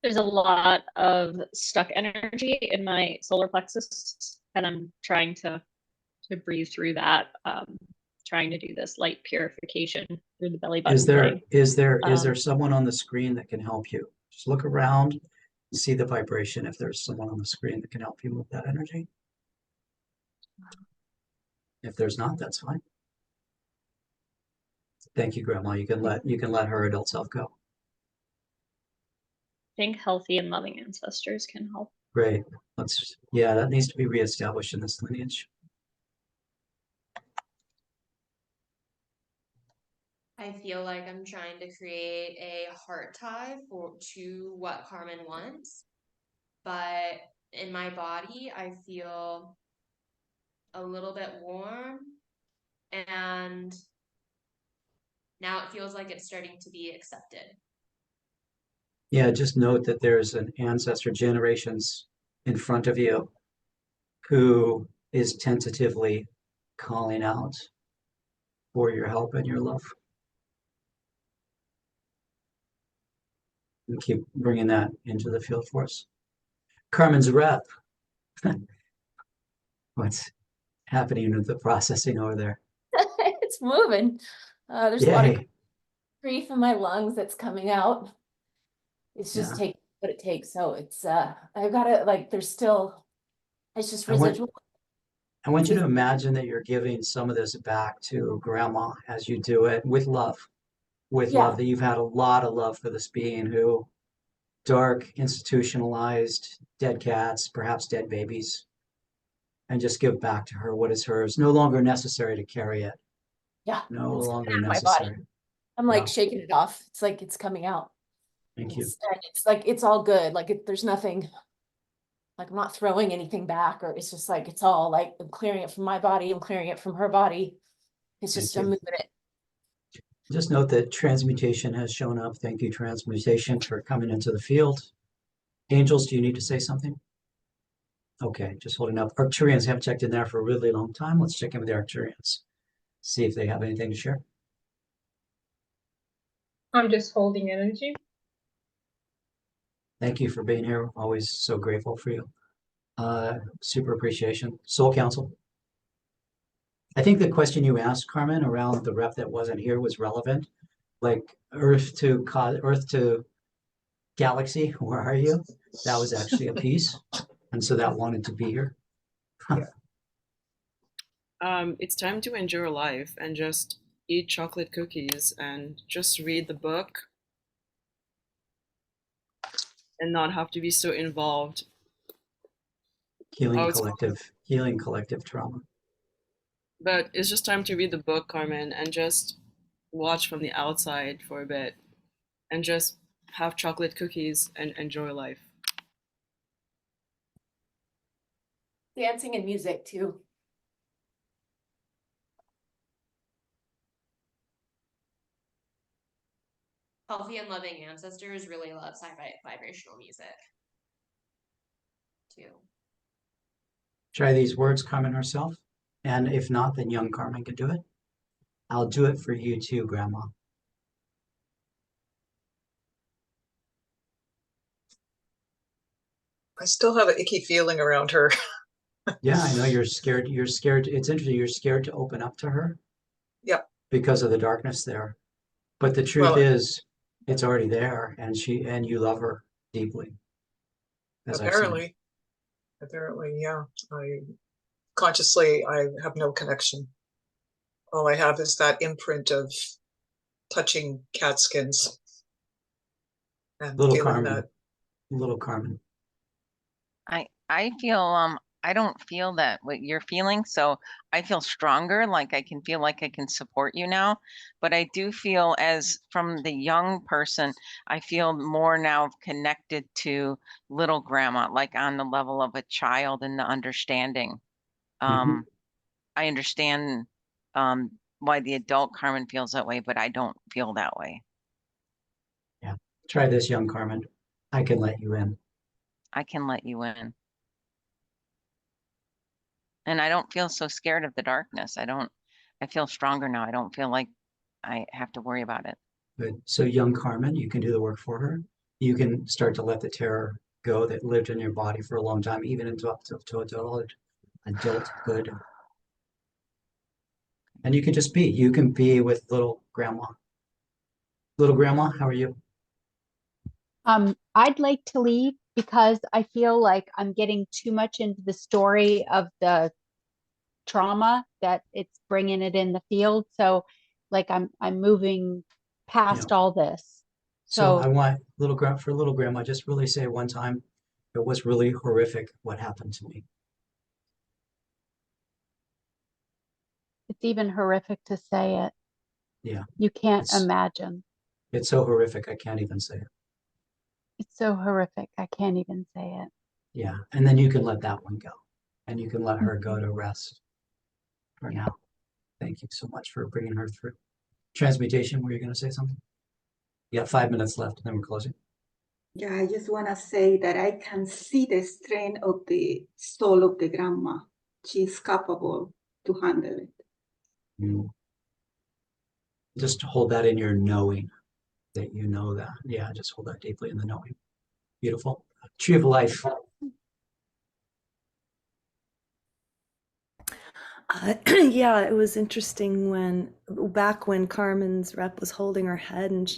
There's a lot of stuck energy in my solar plexus, and I'm trying to breathe through that. Trying to do this light purification through the belly button Is there thing. is there someone on the screen that can help you? Just look around and see the vibration. If there's someone on the screen that can help you move that energy. If there's not, that's fine. Thank you, Grandma. You can let her adult self go. I think healthy and loving ancestors can help. Great. Yeah, that needs to be reestablished in this lineage. I feel like I'm trying to create a heart tie to what Carmen wants, but in my body, I feel a little bit warm, and now it feels like it's starting to be accepted. Yeah, just note that there's an ancestor generations in front of you who is tentatively calling out for your help and your love. And keep bringing that into the field for us. Carmen's rep. What's happening with the processing over there? It's moving. There's a lot of Yay. grief in my lungs that's coming out. It's just Yeah. taking what it takes. So it's I've got to like there's still it's just I want residual. you to imagine that you're giving some of this back to Grandma as you do it with love. With Yeah. love, that you've had a lot of love for this being who dark, institutionalized, dead cats, perhaps dead babies, and just give back to her what is hers. No longer necessary to carry it. Yeah. No It's longer coming out of my body. necessary. I'm like Yeah. shaking it off. It's like it's coming out. Thank you. It's like it's all good. Like there's nothing like I'm not throwing anything back, or it's just like it's all like I'm clearing it from my body, I'm clearing it from her body. It's Thank just you. I'm moving it. Just note that transmutation has shown up. Thank you, transmutation, for coming into the field. Angels, do you need to say something? Okay, just holding up. Arcturians haven't checked in there for a really long time. Let's check in with the Arcturians. See if they have anything to share. I'm just holding energy. Thank you for being here. Always so grateful for you. Super appreciation. Soul Council. I think the question you asked, Carmen, around the rep that wasn't here was relevant. Like Earth to galaxy, where are you? That was actually a piece. And so that wanted to be here. It's time to enjoy life and just eat chocolate cookies and just read the book and not have to be so involved. Healing collective trauma. But it's just time to read the book, Carmen, and just watch from the outside for a bit and just have chocolate cookies and enjoy life. Dancing and music too. Healthy and loving ancestors really love vibrational music too. Try these words, Carmen herself. And if not, then young Carmen can do it. I'll do it for you too, Grandma. I still have an icky feeling around her. Yeah, I know you're scared. You're scared. It's interesting. You're scared to open up to her. Yep. Because of the darkness there. But the truth Well, is, it's already there, and you love her deeply. Apparently, yeah. I have no connection. All I have is that imprint of touching cat skins and Little feeling Carmen. that. Little Carmen. I feel I don't feel that what you're feeling, so I feel stronger, like I can feel like I can support you now. But I do feel, as from the young person, I feel more now connected to little grandma, like on the level of a child and the understanding. Mhm. I understand why the adult Carmen feels that way, but I don't feel that way. Yeah. Try this, young Carmen. I can let you in. I can let you in. And I don't feel so scared of the darkness. I feel stronger now. I don't feel like I have to worry about it. Good. So young Carmen, you can do the work for her. You can start to let the terror go that lived in your body for a long time, even into up to adulthood. And you can just be. You can be with little grandma. Little grandma, how are you? I'd like to leave because I feel like I'm getting too much into the story of the trauma that it's bringing it in the field. So like I'm moving past all this. So I So want little grandma, just really say one time, it was really horrific what happened to me. it's even horrific to say it. Yeah. You can't It's- imagine. It's so horrific, I can't even say it. It's so horrific. I can't even say it. Yeah. And then you can let that one go. And you can let her go to rest for now. Thank you so much for bringing her through. Transmutation, were you going to say something? You got 5 minutes left, and then we're closing. Yeah, I just want to say that I can see the strength of the soul of the grandma. She's capable to handle it. Mm. Just hold that in your knowing that you know that. Yeah, just hold that deeply in the knowing. Beautiful. Tree of life. Yeah, it was interesting back when Carmen's rep was holding her head, and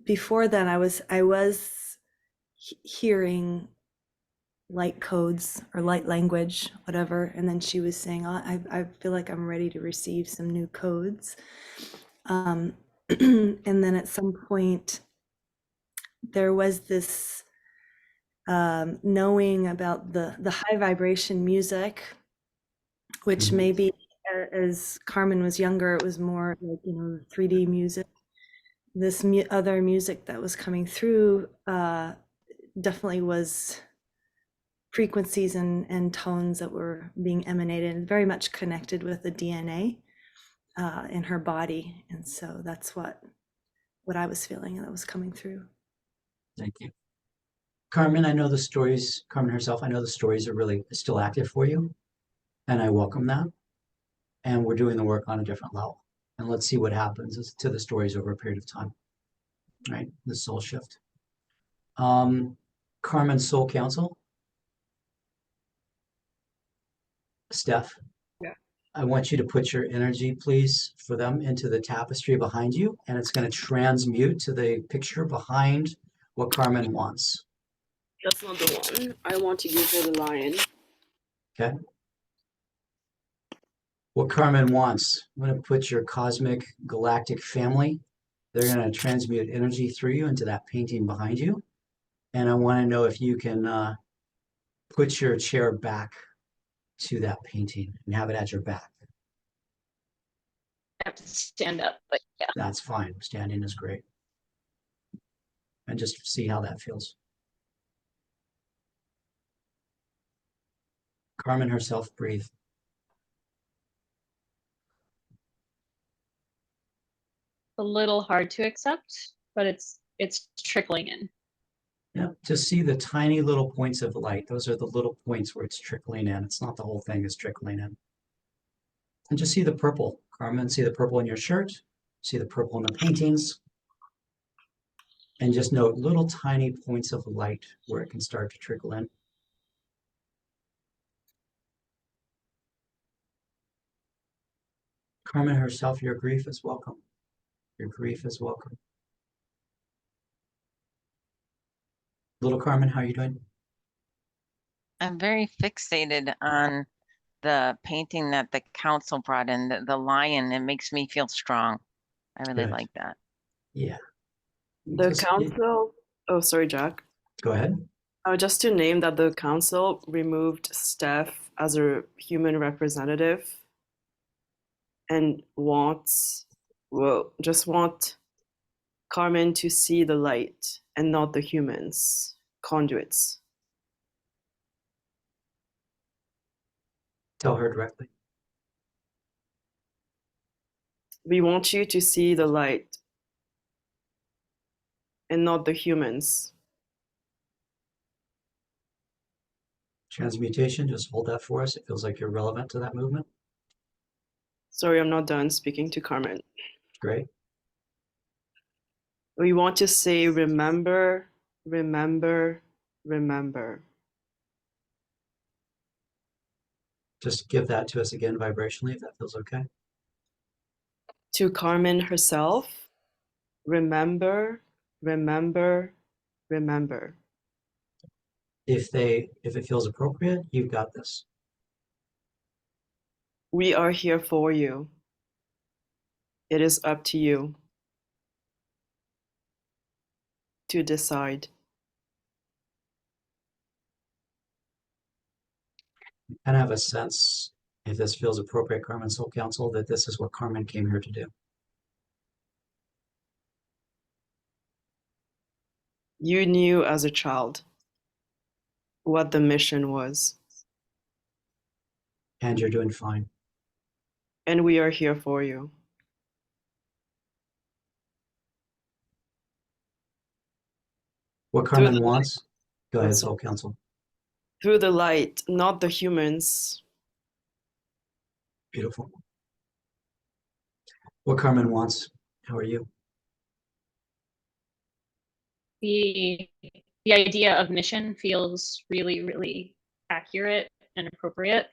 before then I was hearing light codes or light language, whatever, and then she was saying, oh, I feel like I'm ready to receive some new codes. And then at some point there was this knowing about the high vibration music, which maybe as Carmen was younger, it was more like, 3D music. This other music that was coming through definitely was frequencies and tones that were being emanated, very much connected with the DNA in her body. And so that's what I was feeling, and that was coming through. Thank you. Carmen, I know the stories, Carmen herself, I know the stories are really still active for you, and I welcome that. And we're doing the work on a different level. And let's see what happens to the stories over a period of time. Right? The soul shift. Carmen Soul Council. Steph. Yeah. I want you to put your energy, please, for them into the tapestry behind you, and it's going to transmute to the picture behind what Carmen wants. That's not the one. I want to give her the lion. Okay. What Carmen wants, I'm going to put your cosmic galactic family. They're going to transmute energy through you into that painting behind you. And I want to know if you can put your chair back to that painting and have it at your back. I have to stand up, but yeah. That's fine. Standing is great. And just see how that feels. Carmen herself, breathe. A little hard to accept, but it's trickling in. Yeah, to see the tiny little points of light. Those are the little points where it's trickling in. It's not the whole thing is trickling in. And just see the purple. Carmen, see the purple in your shirt. See the purple in the paintings. And just note little tiny points of light where it can start to trickle in. Carmen herself, your grief is welcome. Your grief is welcome. Little Carmen, how are you doing? I'm very fixated on the painting that the council brought in, the lion. It makes me feel strong. I really Good. like that. Yeah. The Just- council, oh, sorry, Jack. Go ahead. Just to name that the council removed Steph as a human representative and just want Carmen to see the light and not the humans, conduits. Tell her directly. We want you to see the light and not the humans. Transmutation, just hold that for us. It feels like you're relevant to that movement. Sorry, I'm not done speaking to Carmen. Great. We want to say remember, remember, remember. Just give that to us again vibrationally, if that feels okay. To Carmen herself, remember, remember, remember. If it feels appropriate, you've got this. We are here for you. It is up to you to decide. And I have a sense, if this feels appropriate, Carmen Soul Council, that this is what Carmen came here to do. You knew as a child what the mission was, And you're doing fine. and we are here for you. What Carmen wants, go ahead, What's Soul Council. through the light, not the humans. Beautiful. What Carmen wants, how are you? The the idea of mission feels really, really accurate and appropriate.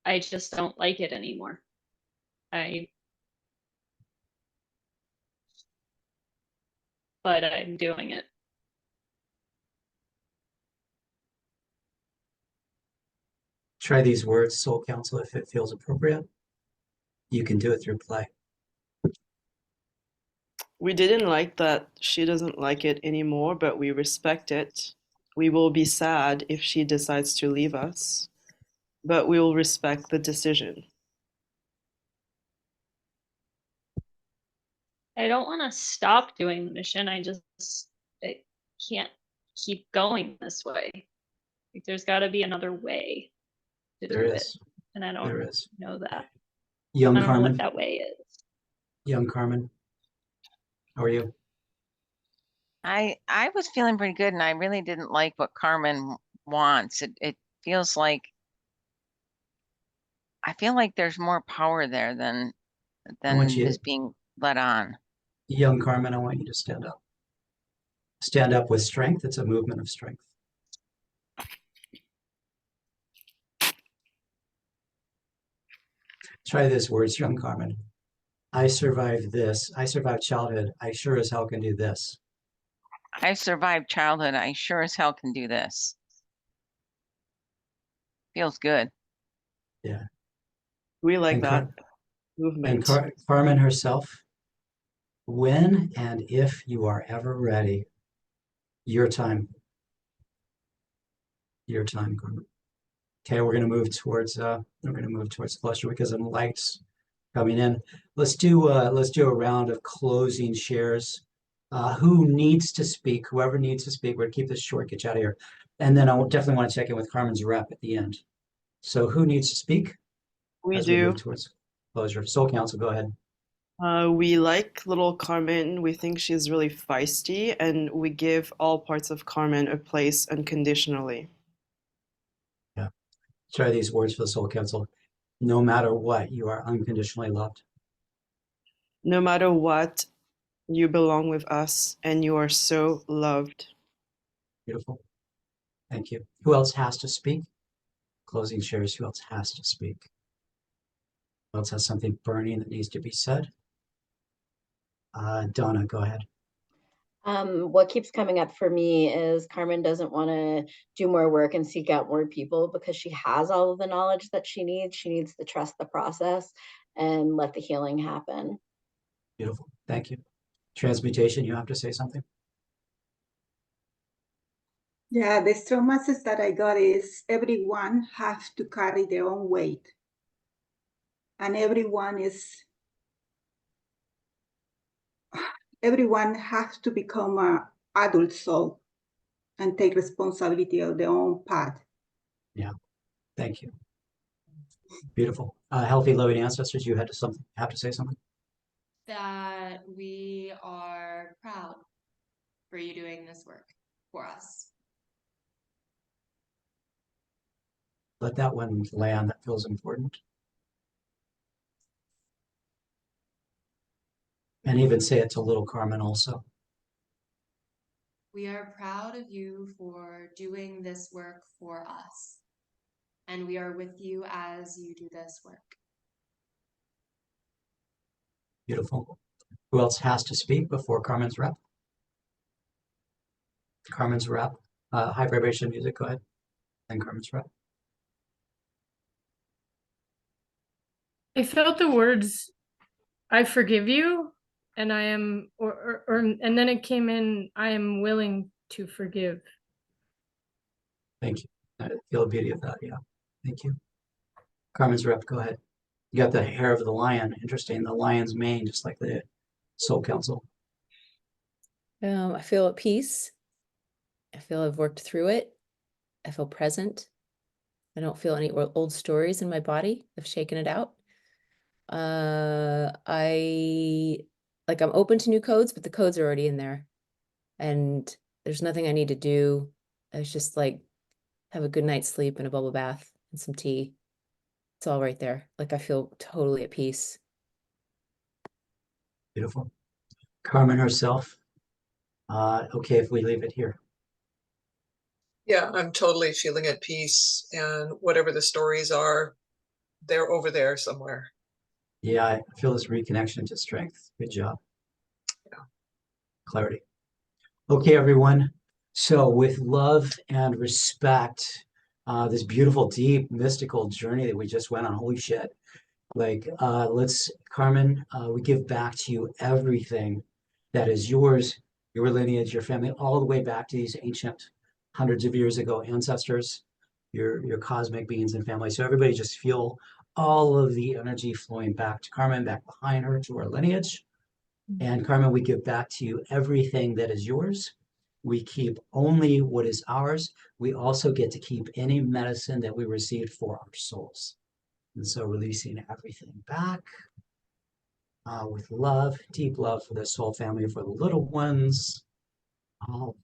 I just don't like it anymore. But I'm doing it. Try these words, Soul Council, if it feels appropriate. You can do it through play. We didn't like that she doesn't like it anymore, but we respect it. We will be sad if she decides to leave us, but we will respect the decision. I don't want to stop doing the mission. I can't keep going this way. Like, there's got to be another way to There do is. it, and I There don't is. know that. Young I don't know Carmen. what that way is. Young Carmen, how are you? I was feeling pretty good, and I really didn't like what Carmen wants. It feels like I feel like there's more power there than is being let on. Young Carmen, I want you to stand up. Stand up with strength. It's a movement of strength. Try this words, young Carmen. I survived this. I survived childhood. I sure as hell can do this. I survived childhood. I sure as hell can do this. Feels good. Yeah. We like And that movement. And Carmen herself, when and if you are ever ready, your time. Your time, Carmen. Okay, we're gonna move towards cluster because of lights coming in. Let's do a round of closing shares. Who needs to speak? Whoever needs to speak. We're gonna keep this short, get you out of here. And then I will definitely want to check in with Carmen's rep at the end. So who needs to speak? We as do. We move towards closure. Soul Council, go ahead. We like little Carmen. We think she's really feisty, and we give all parts of Carmen a place unconditionally. Yeah. Try these words for the Soul Council. No matter what, you are unconditionally loved. No matter what, you belong with us, and you are so loved. Beautiful. Thank you. Who else has to speak? Closing shares. Who else has to speak? Who else has something burning that needs to be said? Donna, go ahead. What keeps coming up for me is Carmen doesn't want to do more work and seek out more people because she has all of the knowledge that she needs. She needs to trust the process and let the healing happen. Beautiful. Thank you. Transmutation, you have to say something? Yeah, the strong message that I got is everyone has to carry their own weight. And everyone has to become an adult soul and take responsibility of their own path. Yeah, thank you. Beautiful. Healthy, loving ancestors, you have to say something? That we are proud for you doing this work for us. Let that one land. That feels important. And even say it to little Carmen also. We are proud of you for doing this work for us, and we are with you as you do this work. Beautiful. Who else has to speak before Carmen's rep? Carmen's rep. High vibration music, go ahead. And Carmen's rep. I felt the words, I forgive you, and I am, and then it came in, I am willing to forgive. Thank you. I feel the beauty of that, yeah. Thank you. Carmen's rep, go ahead. You got the hair of the lion. Interesting. The lion's mane, just like the Soul Council. I feel at peace. I feel I've worked through it. I feel present. I don't feel any old stories in my body. I've shaken it out. I'm open to new codes, but the codes are already in there. And there's nothing I need to do. I was just like, have a good night's sleep and a bubble bath and some tea. It's all right there. Like I feel totally at peace. Beautiful. Carmen herself. Okay, if we leave it here. Yeah, I'm totally feeling at peace, and whatever the stories are, they're over there somewhere. Yeah, I feel this reconnection to strength. Good job. Yeah. Clarity. Okay, everyone. So with love and respect, this beautiful, deep, mystical journey that we just went on, holy shit. Like, Carmen, we give back to you everything that is yours, your lineage, your family, all the way back to these ancient, hundreds of years ago ancestors, your cosmic beings and family. So everybody just feel all of the energy flowing back to Carmen, back behind her to our lineage. And Carmen, we give back to you everything that is yours. We keep only what is ours. We also get to keep any medicine that we received for our souls. And so releasing everything back with love, deep love for the soul family, for the little ones. All